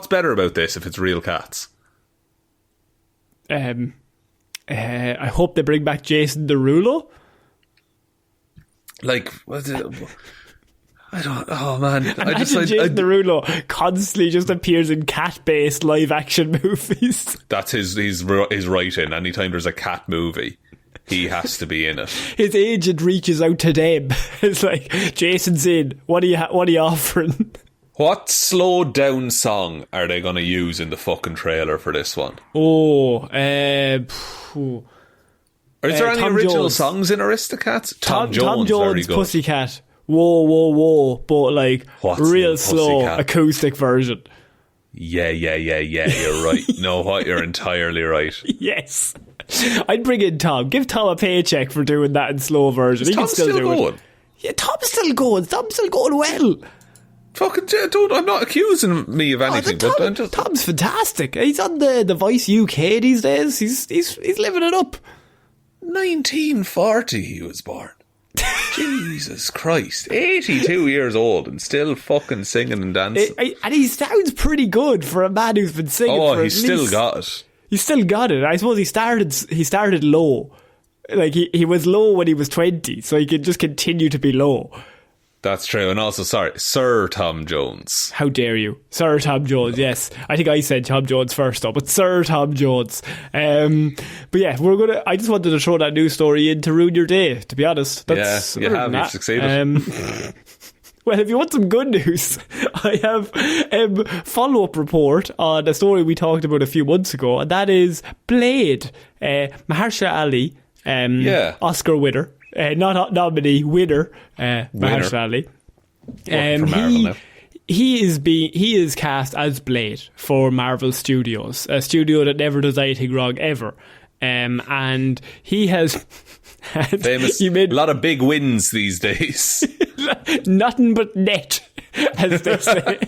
better about this if it's real cats? I hope they bring back Jason Derulo. Like, I don't. Oh man! Jason Derulo constantly just appears in cat-based live-action movies. That's his writing. Anytime there's a cat movie, he has to be in it. His agent reaches out to them. It's like, Jason's in. What are you offering? What slowed down song are they going to use in the fucking trailer for this one? Is there any Tom original Jones. songs in Aristocats? Tom Jones, very good. Pussycat, whoa, whoa, whoa, but like What's real the slow Pussycat? acoustic version. Yeah, you're right. No, what? You're entirely right. Yes. I'd bring in Tom. Give Tom a paycheck for doing that in slow version. He Tom can still do going? it. Yeah, Tom's still going. Tom's still going well. Fucking dude, I'm not accusing me of anything, but I'm just... Tom's fantastic. He's on the Voice UK these days. He's living it up. 1940 he was born. Jesus Christ. 82 years old and still fucking singing and dancing. And he sounds pretty good for a man who's been singing for he's still got it. He's still got it. I suppose he started low. Like he was low when he was 20, so he could just continue to be low. That's true. And also, sorry, Sir Tom Jones. How dare you? Sir Tom Jones, yes. I think I said Tom Jones first though, but Sir Tom Jones. But yeah, I just wanted to throw that news story in to ruin your day, to be honest. That's, yeah, you've succeeded. Well, if you want some good news, I have a follow-up report on a story we talked about a few months ago, and that is Blade. Mahershala Ali, Oscar winner. Not nominee, winner, Mahershala Ali. He is cast as Blade for Marvel Studios, a studio that never does anything wrong ever. And he has famous. A lot of big wins these days. Nothing but net, as they say.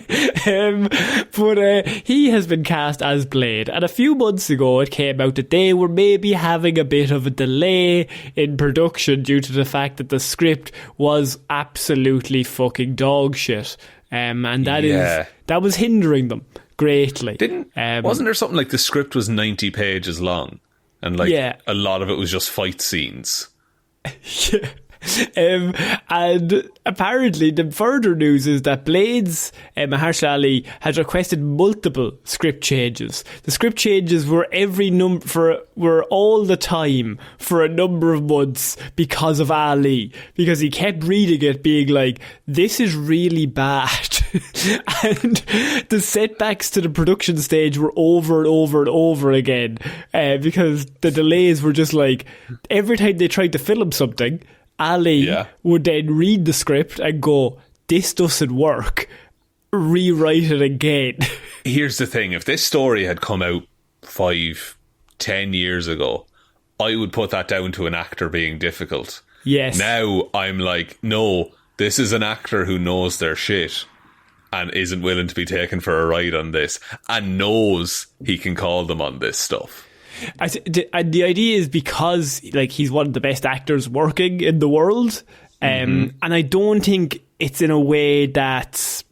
But he has been cast as Blade, and a few months ago it came out that they were maybe having a bit of a delay in production due to the fact that the script was absolutely fucking dog shit. And that was hindering them greatly. Wasn't there something like the script was 90 pages long? And a lot of it was just fight scenes. Yeah. And apparently the further news is that Blade's Mahershala Ali has requested multiple script changes. The script changes were were all the time for a number of months because of Ali, because he kept reading it being like, this is really bad. And the setbacks to the production stage were over and over and over again, because the delays were just like, every time they tried to film something, Ali would then read the script and go, this doesn't work, rewrite it again. Here's the thing, if this story had come out 5-10 years ago, I would put that down to an actor being difficult. Yes. Now I'm like, no, this is an actor who knows their shit and isn't willing to be taken for a ride on this and knows he can call them on this stuff. The idea is because he's one of the best actors working in the world, and I don't think it's in a way that's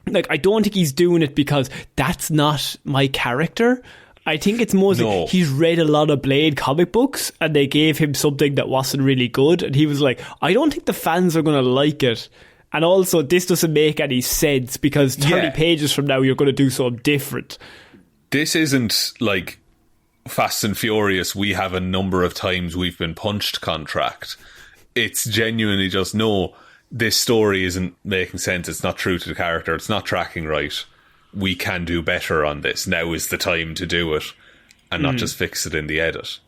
I don't think he's doing it because that's not my character. I think it's mostly he's read a lot of Blade comic books and they gave him something that wasn't really good, and he was like, I don't think the fans are going to like it, and also this doesn't make any sense because 30 pages from now you're going to do something different. This isn't like Fast and Furious, we have a number of times we've been punched contract. It's genuinely just, no, this story isn't making sense, it's not true to the character, it's not tracking right, we can do better on this, now is the time to do it and not just fix it in the edit.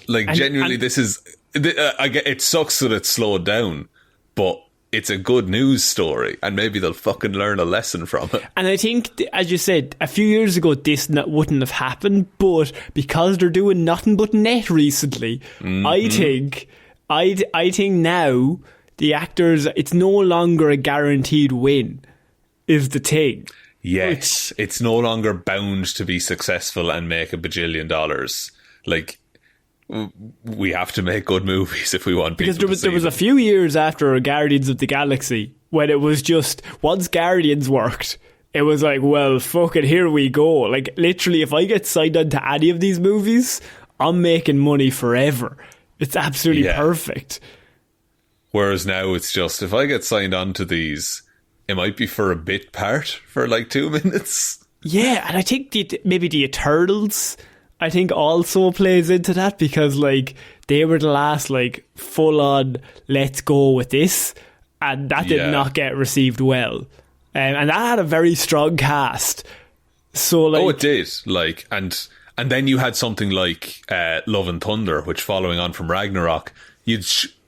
Genuinely, this is it sucks that it's slowed down, but it's a good news story and maybe they'll fucking learn a lesson from it. And I think, as you said, a few years ago this wouldn't have happened, but because they're doing nothing but net recently, I think now the actors, it's no longer a guaranteed win is the thing. Yes, it's no longer bound to be successful and make $1 bajillion. We have to make good movies if we want people because there was a few years after Guardians of the Galaxy when it was just, once Guardians worked, it was like, well, fuck it, here we go. Literally, if I get signed on to any of these movies, I'm making money forever. It's absolutely perfect. Whereas now it's just, if I get signed on to these, it might be for a bit part for 2 minutes. Yeah, and I think maybe the Eternals, I think, also plays into that because they were the last full on let's go with this, and that did not get received well, and that had a very strong cast. So it did. And And then you had something like Love and Thunder, which following on from Ragnarok,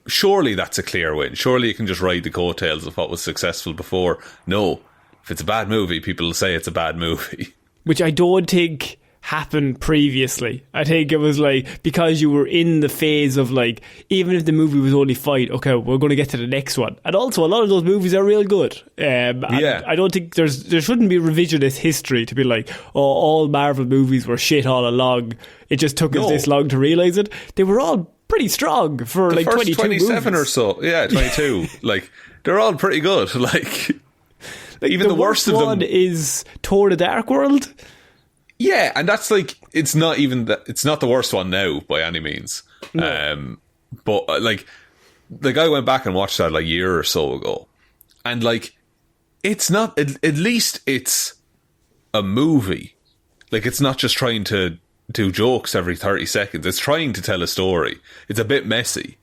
surely that's a clear win. Surely you can just ride the coattails of what was successful before. No, if it's a bad movie, people will say it's a bad movie. Which I don't think happened previously. I think it was like, because you were in the phase of like, even if the movie was only fine, okay, we're going to get to the next one. And also, a lot of those movies are real good. I don't think there shouldn't be revisionist history to be like, oh, all Marvel movies were shit all along. It just took us this long to realise it. They were all pretty strong for like 22 27 movies. or so. Yeah, 22. Like, they're all pretty good. Like even the worst of them. One is Thor: The Dark World. Yeah, and that's like, it's not the worst one now by any means. No. But like I went back and watched that like a year or so ago, and like, it's not, at least it's a movie. Like, it's not just trying to do jokes every 30 seconds. It's trying to tell a story. It's a bit messy,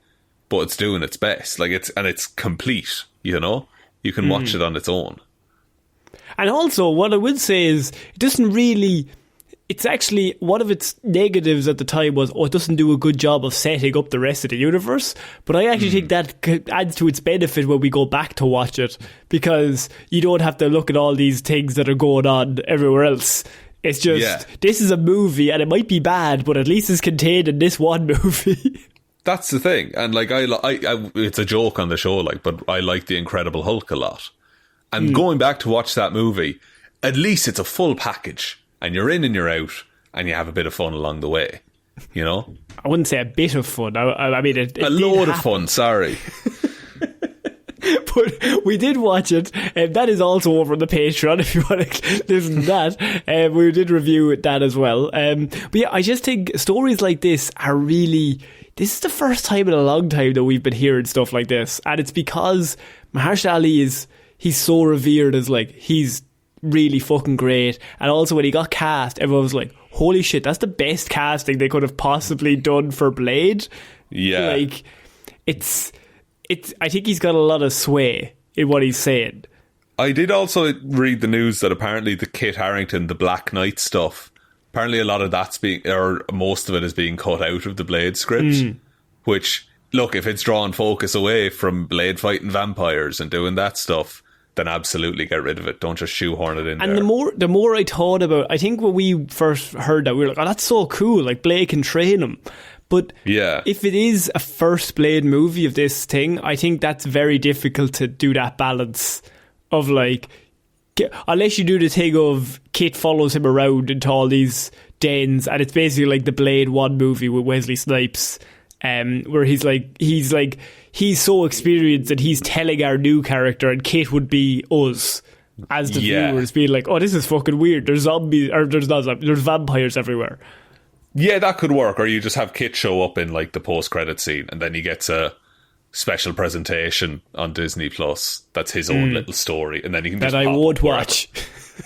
but it's doing its best. Like, it's complete, you know? You can watch it on its own. And also, what I would say is, it doesn't really... It's actually, one of its negatives at the time was, it doesn't do a good job of setting up the rest of the universe. But I actually think that adds to its benefit when we go back to watch it, because you don't have to look at all these things that are going on everywhere else. It's just, this is a movie, and it might be bad, but at least it's contained in this one movie. That's the thing. And like, I it's a joke on the show, like, but I like The Incredible Hulk a lot. And going back to watch that movie, at least it's a full package. And you're in and you're out, and you have a bit of fun along the way, you know? I wouldn't say a bit of fun. I mean, it a load of fun, sorry. But we did watch it, and that is also over on the Patreon if you want to listen to that. We did review that as well. But yeah, I just think stories like this are really... This is the first time in a long time that we've been hearing stuff like this. And it's because Mahershala Ali he's so revered as like, he's really fucking great. And also when he got cast, everyone was like, holy shit, that's the best casting they could have possibly done for Blade. Yeah. Like, it's I think he's got a lot of sway in what he's saying. I did also read the news that apparently the Kit Harington, the Black Knight stuff, apparently a lot of that's most of it is being cut out of the Blade script. Which, look, if it's drawing focus away from Blade fighting vampires and doing that stuff, then absolutely get rid of it. Don't just shoehorn it in there. And the more I thought about, I think when we first heard that, we were like, oh, that's so cool, like Blade can train him. But if it is a first Blade movie of this thing, I think that's very difficult to do that balance of like, unless you do the thing of Kit follows him around into all these dens, and it's basically like the Blade 1 movie with Wesley Snipes, where he's so experienced that he's telling our new character, and Kit would be us as the viewers being like, oh, this is fucking weird, there's zombies, or there's vampires everywhere. Yeah, that could work. Or you just have Kit show up in like the post-credit scene, and then he gets a special presentation on Disney Plus that's his own little story, and then he can just that I won't watch.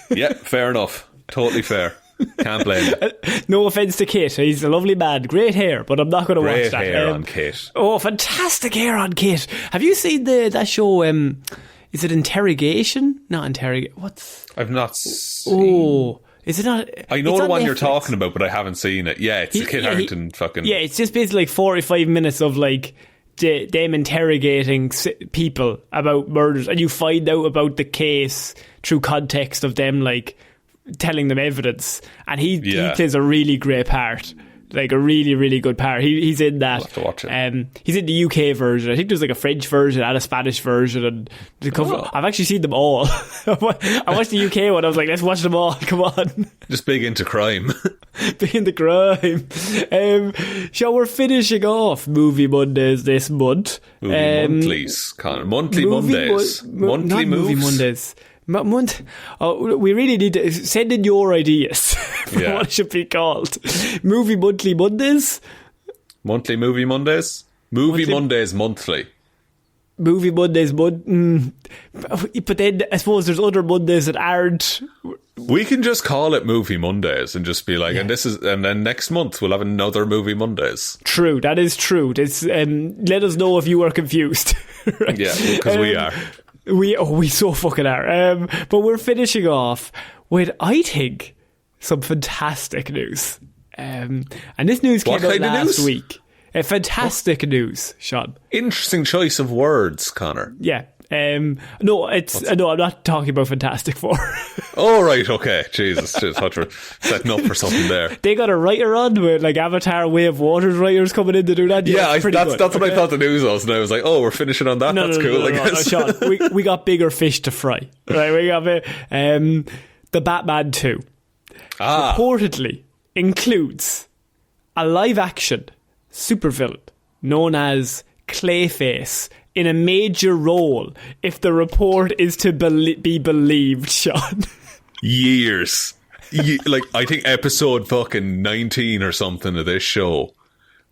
Yeah, fair enough, totally fair. Can't blame it. No offence to Kit, he's a lovely man, great hair, but I'm not going to watch that. Great hair on Kit. Oh, fantastic hair on Kit. Have you seen that show? Is it Interrogation? Not Interrogation. What's? I've not seen. Oh, is it not? I know the one you're talking about, but I haven't seen it. Yeah, it's the Kit Harington fucking. Yeah, it's just basically like 45 minutes of like them interrogating people about murders, and you find out about the case through context of them like telling them evidence, and he plays a really great part, like a really, really good part. He's in that. I'll have to watch it. He's in the UK version. I think there's like a French version and a Spanish version, and I've actually seen them all. I watched the UK one. I was like, let's watch them all. Come on. Just big into crime. Big into crime. Shall we finishing off Movie Mondays this month? Movie monthlies, Conor. Monthly Mondays. Monthly moves. Movie Mondays. We really need to send in your ideas for what it should be called. Movie Monthly Mondays? Monthly Movie Mondays? Movie Mondays Monthly. Movie Mondays But then I suppose there's other Mondays that aren't. We can just call it Movie Mondays and just be like, and then next month we'll have another Movie Mondays. True, that is true. Let us know if you are confused. Right? Yeah, because we are. We so fucking are. But we're finishing off with, I think, some fantastic news. And this news came out last week. Fantastic news, Sean. Interesting choice of words, Conor. Yeah. No, I'm not talking about Fantastic Four. Oh, right, okay. Jesus, I thought you were setting up for something there. They got a writer on with like Avatar Way of Water's writers coming in to do that. Yeah, that's what I thought the news was, and I was like, oh, we're finishing on that. That's cool, I guess. No, Sean, we got bigger fish to fry. Right, we got the Batman 2. Reportedly includes a live-action supervillain known as Clayface in a major role, if the report is to be believed, Sean. Years. Like, I think episode fucking 19 or something of this show,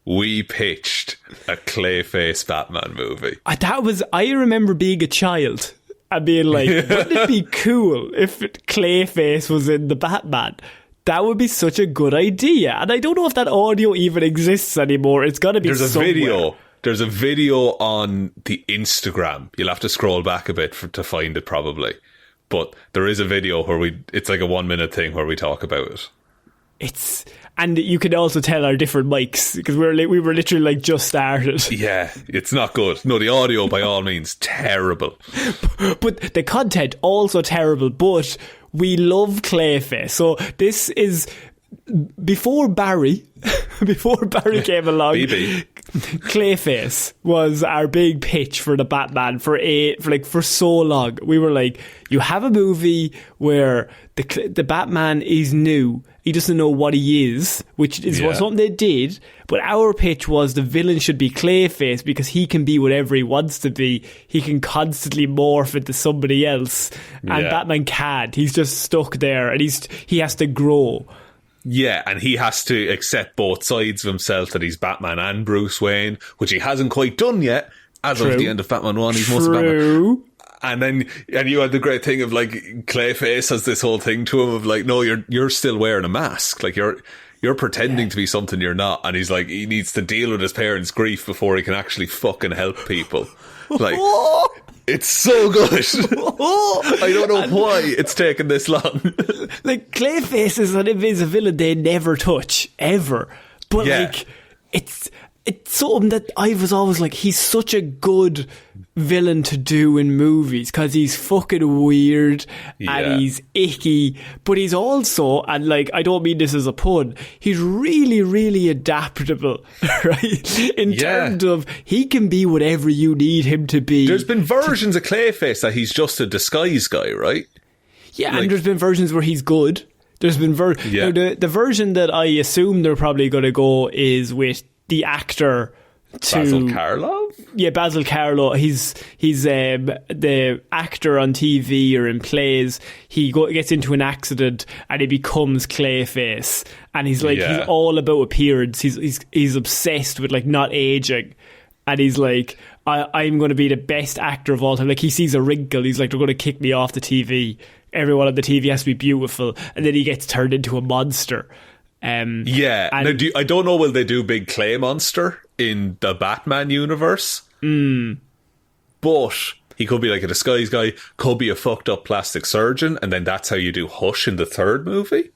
we pitched a Clayface Batman movie. I remember being a child and being like, wouldn't it be cool if Clayface was in the Batman? That would be such a good idea. And I don't know if that audio even exists anymore. It's got to be somewhere. There's a video on the Instagram. You'll have to scroll back a bit to find it, probably. But there is a video where it's like a 1 minute thing where we talk about it. And you can also tell our different mics, because we were literally like just started. Yeah, it's not good. No, the audio by all means terrible. But the content also terrible. But we love Clayface. So this is before Barry came along. BB. Clayface was our big pitch for the Batman for so long. We were like, you have a movie where the Batman is new. He doesn't know what he is, which is something they did. But our pitch was the villain should be Clayface because he can be whatever he wants to be. He can constantly morph into somebody else. And Batman can't. He's just stuck there and he has to grow. Yeah, and he has to accept both sides of himself, that he's Batman and Bruce Wayne, which he hasn't quite done yet. As of the end of Batman 1, he's mostly Batman. And you had the great thing of like Clayface has this whole thing to him of like, no, you're still wearing a mask, like you're pretending to be something you're not, and he's like, he needs to deal with his parents' grief before he can actually fucking help people. Like, it's so good. I don't know why it's taken this long. Like, Clayface is a villain they never touch ever, but like it's something that I was always like, he's such a good villain to do in movies because he's fucking weird and he's icky, but he's also, and like, I don't mean this as a pun, he's really, really adaptable, right? In terms of, he can be whatever you need him to be. There's been versions of Clayface that he's just a disguise guy, right? Yeah, like, and there's been versions where he's good. There's been the version that I assume they're probably going to go is with the actor Basil Karloff? Yeah, Basil Karloff. He's the actor on TV or in plays. He gets into an accident and he becomes Clayface, and he's like he's all about appearance. He's obsessed with like not aging, and he's like, I'm going to be the best actor of all time. Like, he sees a wrinkle, he's like, they're going to kick me off the TV. Everyone on the TV has to be beautiful, and then he gets turned into a monster. And now, I don't know, will they do Big Clay Monster in the Batman universe? But he could be like a disguise guy, could be a fucked up plastic surgeon, and then that's how you do Hush in the third movie.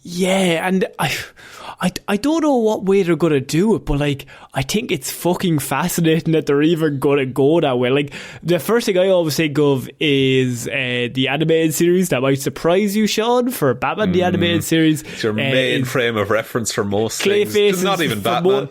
Yeah, and I don't know what way they're going to do it, but like, I think it's fucking fascinating that they're even going to go that way. Like, the first thing I always think of is the animated series. That might surprise you, Sean, for Batman the animated series. It's your main frame of reference for most Clayface things. It's not even Batman.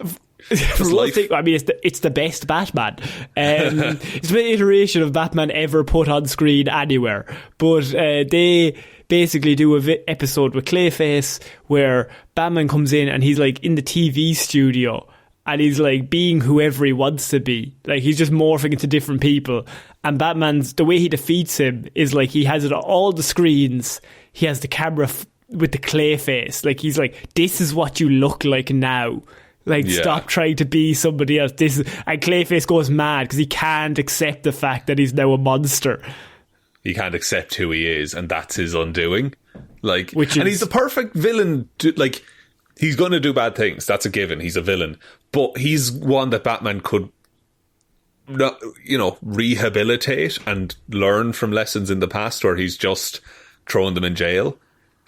I mean, it's the best Batman. It's the iteration of Batman ever put on screen anywhere. But they basically do a episode with Clayface where Batman comes in and he's like in the TV studio and he's like being whoever he wants to be. Like, he's just morphing into different people. And Batman's, the way he defeats him is like, he has it on all the screens. He has the camera with the Clayface. Like, he's like, this is what you look like now. Like, stop trying to be somebody else. And Clayface goes mad because he can't accept the fact that he's now a monster. He can't accept who he is, and that's his undoing. Like, and he's the perfect villain. Like, he's going to do bad things. That's a given. He's a villain, but he's one that Batman could, rehabilitate and learn from lessons in the past, where he's just throwing them in jail.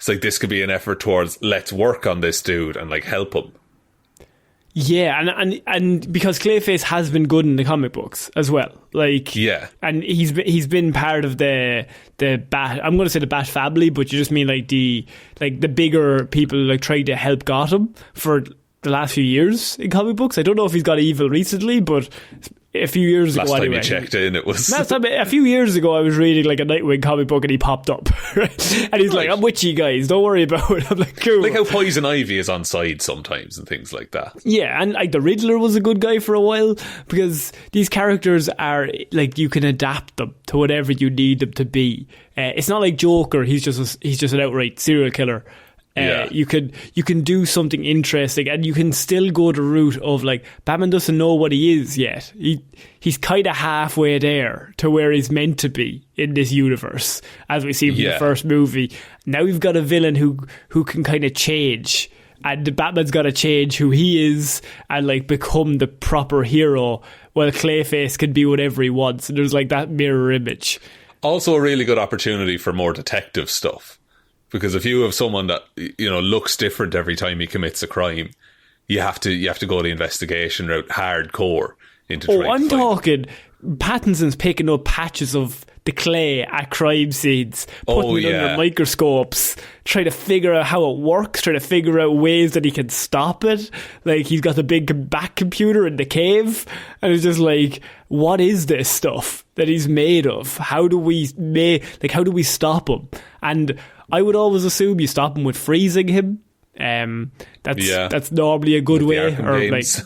It's like this could be an effort towards let's work on this dude and like help him. Yeah, and because Clayface has been good in the comic books as well, like and he's been part of the Bat. I'm going to say the Bat family, but you just mean like the bigger people like trying to help Gotham for the last few years in comic books. I don't know if he's got evil recently, but a few years ago, last time you checked in, it was a few years ago. I was reading like a Nightwing comic book, and he popped up, right? And he's like, "I'm with you guys. Don't worry about it." I'm like, "Cool." Like how Poison Ivy is on side sometimes and things like that. Yeah, and like the Riddler was a good guy for a while, because these characters are like you can adapt them to whatever you need them to be. It's not like Joker. He's just an outright serial killer. You can do something interesting, and you can still go the route of like Batman doesn't know what he is yet. He's kind of halfway there to where he's meant to be in this universe, as we see from the first movie. Now we've got a villain who can kind of change, and Batman's got to change who he is and like become the proper hero, while Clayface can be whatever he wants. And there's like that mirror image. Also, a really good opportunity for more detective stuff. Because if you have someone that, you know, looks different every time he commits a crime, you have to go the investigation route hardcore into trying to find talking Pattinson's picking up patches of the clay at crime scenes, putting it under microscopes, trying to figure out how it works, trying to figure out ways that he can stop it. Like, he's got the big back computer in the cave, and it's just like, what is this stuff that he's made of? How do we stop him? And I would always assume you stop him with freezing him. That's normally a good way. Or games.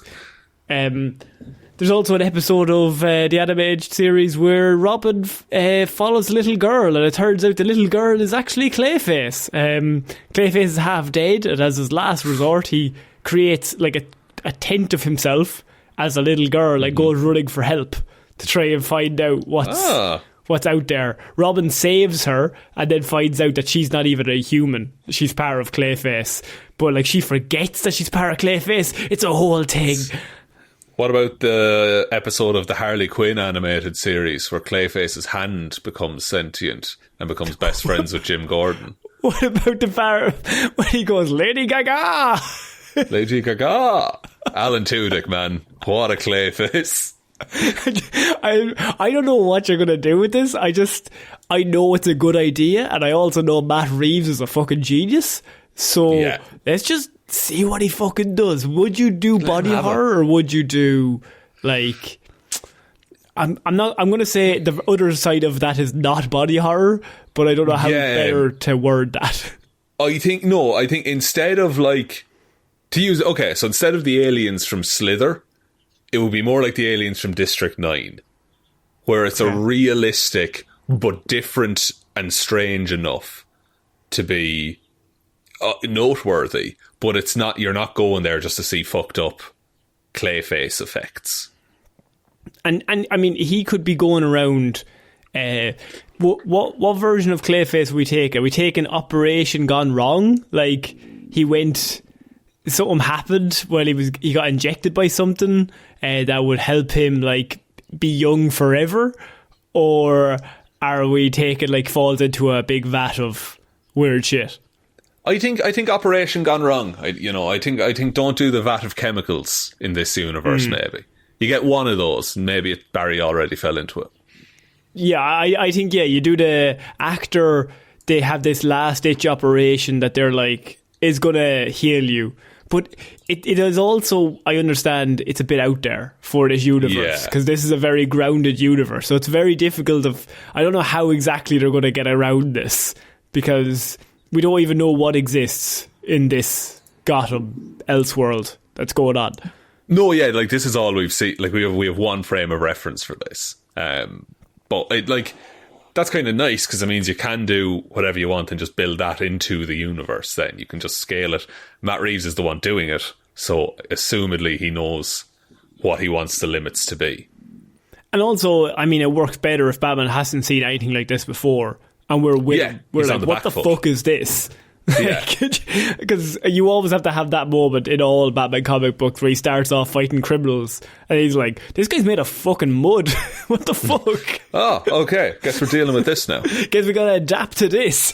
There's also an episode of the animated series where Robin follows a little girl, and it turns out the little girl is actually Clayface. Clayface is half dead, and as his last resort, he creates like a tent of himself as a little girl, and goes running for help to try and find out what's out there. Robin saves her and then finds out that she's not even a human. She's part of Clayface. But like, she forgets that she's part of Clayface. It's a whole thing. What about the episode of the Harley Quinn animated series where Clayface's hand becomes sentient and becomes best friends with Jim Gordon? What about the part when he goes, Lady Gaga? Lady Gaga. Alan Tudyk, man. What a Clayface. I don't know what you're going to do with this. I know it's a good idea, and I also know Matt Reeves is a fucking genius. So let's just see what he fucking does. Would you do body horror, or would you do like... I'm going to say the other side of that is not body horror, but I don't know how better to word that. I think instead of like... so instead of the aliens from Slither, it would be more like the aliens from District 9, where it's a realistic but different and strange enough to be noteworthy, but it's not. You're not going there just to see fucked up Clayface effects. And I mean, he could be going around. What version of Clayface are we taking? Are we taking Operation Gone Wrong? Like, something happened while he got injected by something that would help him like be young forever, or are we taking like falls into a big vat of weird shit? I think Operation Gone Wrong. I think don't do the vat of chemicals in this universe. Maybe you get one of those. Maybe Barry already fell into it. Yeah, I think you do the actor. They have this last ditch operation that they're like is gonna heal you. But it is also, I understand, it's a bit out there for this universe, because this is a very grounded universe. So it's very difficult I don't know how exactly they're going to get around this, because we don't even know what exists in this Gotham Elseworld that's going on. No, like this is all we've seen. Like we have one frame of reference for this. But that's kind of nice, because it means you can do whatever you want and just build that into the universe. Then you can just scale it. Matt Reeves is the one doing it, so assumedly he knows what he wants the limits to be. And also, I mean, it works better if Batman hasn't seen anything like this before, and we're like, what the fuck is this? Yeah. Because you always have to have that moment in all Batman comic books where he starts off fighting criminals and he's like, this guy's made of fucking mud. What the fuck? Oh, okay. Guess we're dealing with this now. Guess we gotta adapt to this.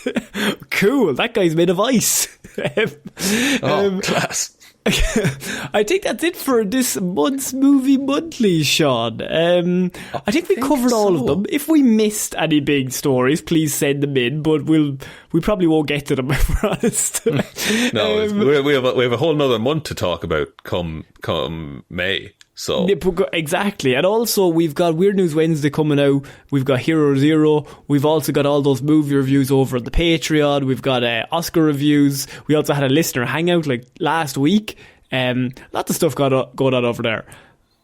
Cool. That guy's made of ice. Class. I think that's it for this month's Movie Monthly, Sean. I think we covered all of them. If we missed any big stories, please send them in, but we probably won't get to them, if we're honest. No, we have a whole nother month to talk about come May. So yeah, exactly. And also we've got Weird News Wednesday coming out. We've got Hero Zero. We've also got all those movie reviews over at the Patreon. We've got Oscar reviews. We also had a listener hangout like last week. Lots of stuff going on over there.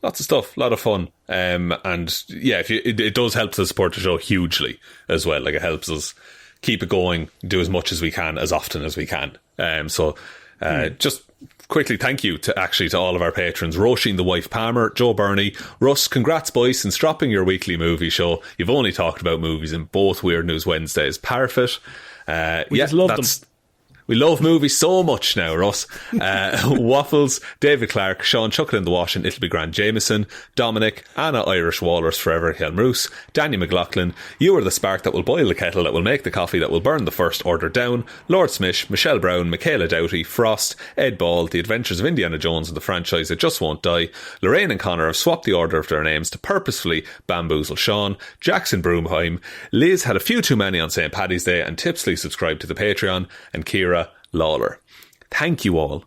Lots of stuff, a lot of fun. And yeah, it does help to support the show hugely as well. Like, it helps us keep it going, do as much as we can, as often as we can. Just quickly, thank you to all of our patrons: Róisín the Wife Palmer, Joe Burney, Russ. Congrats, boys, since dropping your weekly movie show. You've only talked about movies in both Weird News Wednesdays. Parfit. We just love them. We love movies so much now, Russ. Waffles, David Clarke, Shaun Chuck in the Wash and It'll Be Grand Jamieson, Dominic, Anna Irish Walrus Forever, Hjelmroos, Danny McLaughlin, You Are the Spark That Will Boil the Kettle, That Will Make the Coffee, That Will Burn the First Order Down, Lordsmish, Michelle Browne, Michaela Doughty, Frost, Ed Ball, The Adventures of Indiana Jones and the Franchise That Just Won't Die, Lorraine and Conor have swapped the order of their names to purposefully bamboozle Seán, Jackson Brueheim, Liz had a few too many on St. Paddy's Day and tipsily subscribed to the Patreon, and Kira Lawler. Thank you all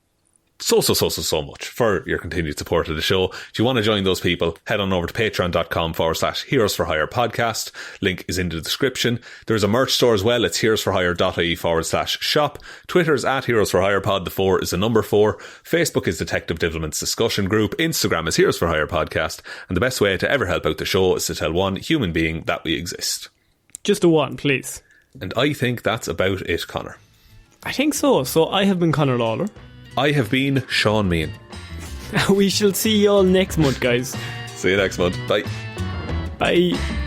so much for your continued support of the show. If you want to join those people, head on over to patreon.com/Heroes for Hire podcast. Link is in the description. There's a merch store as well. It's heroesforhire.ie/shop. Twitter's @Heroes for Hire pod. The 4 is the number 4. Facebook is Detective Divilment's discussion group. Instagram is Heroes for Hire podcast. And the best way to ever help out the show is to tell one human being that we exist. Just a one, please. And I think that's about it, Conor. I think so. So I have been Conor Lawler. I have been Sean Mean. We shall see you all next month, guys. See you next month. Bye. Bye.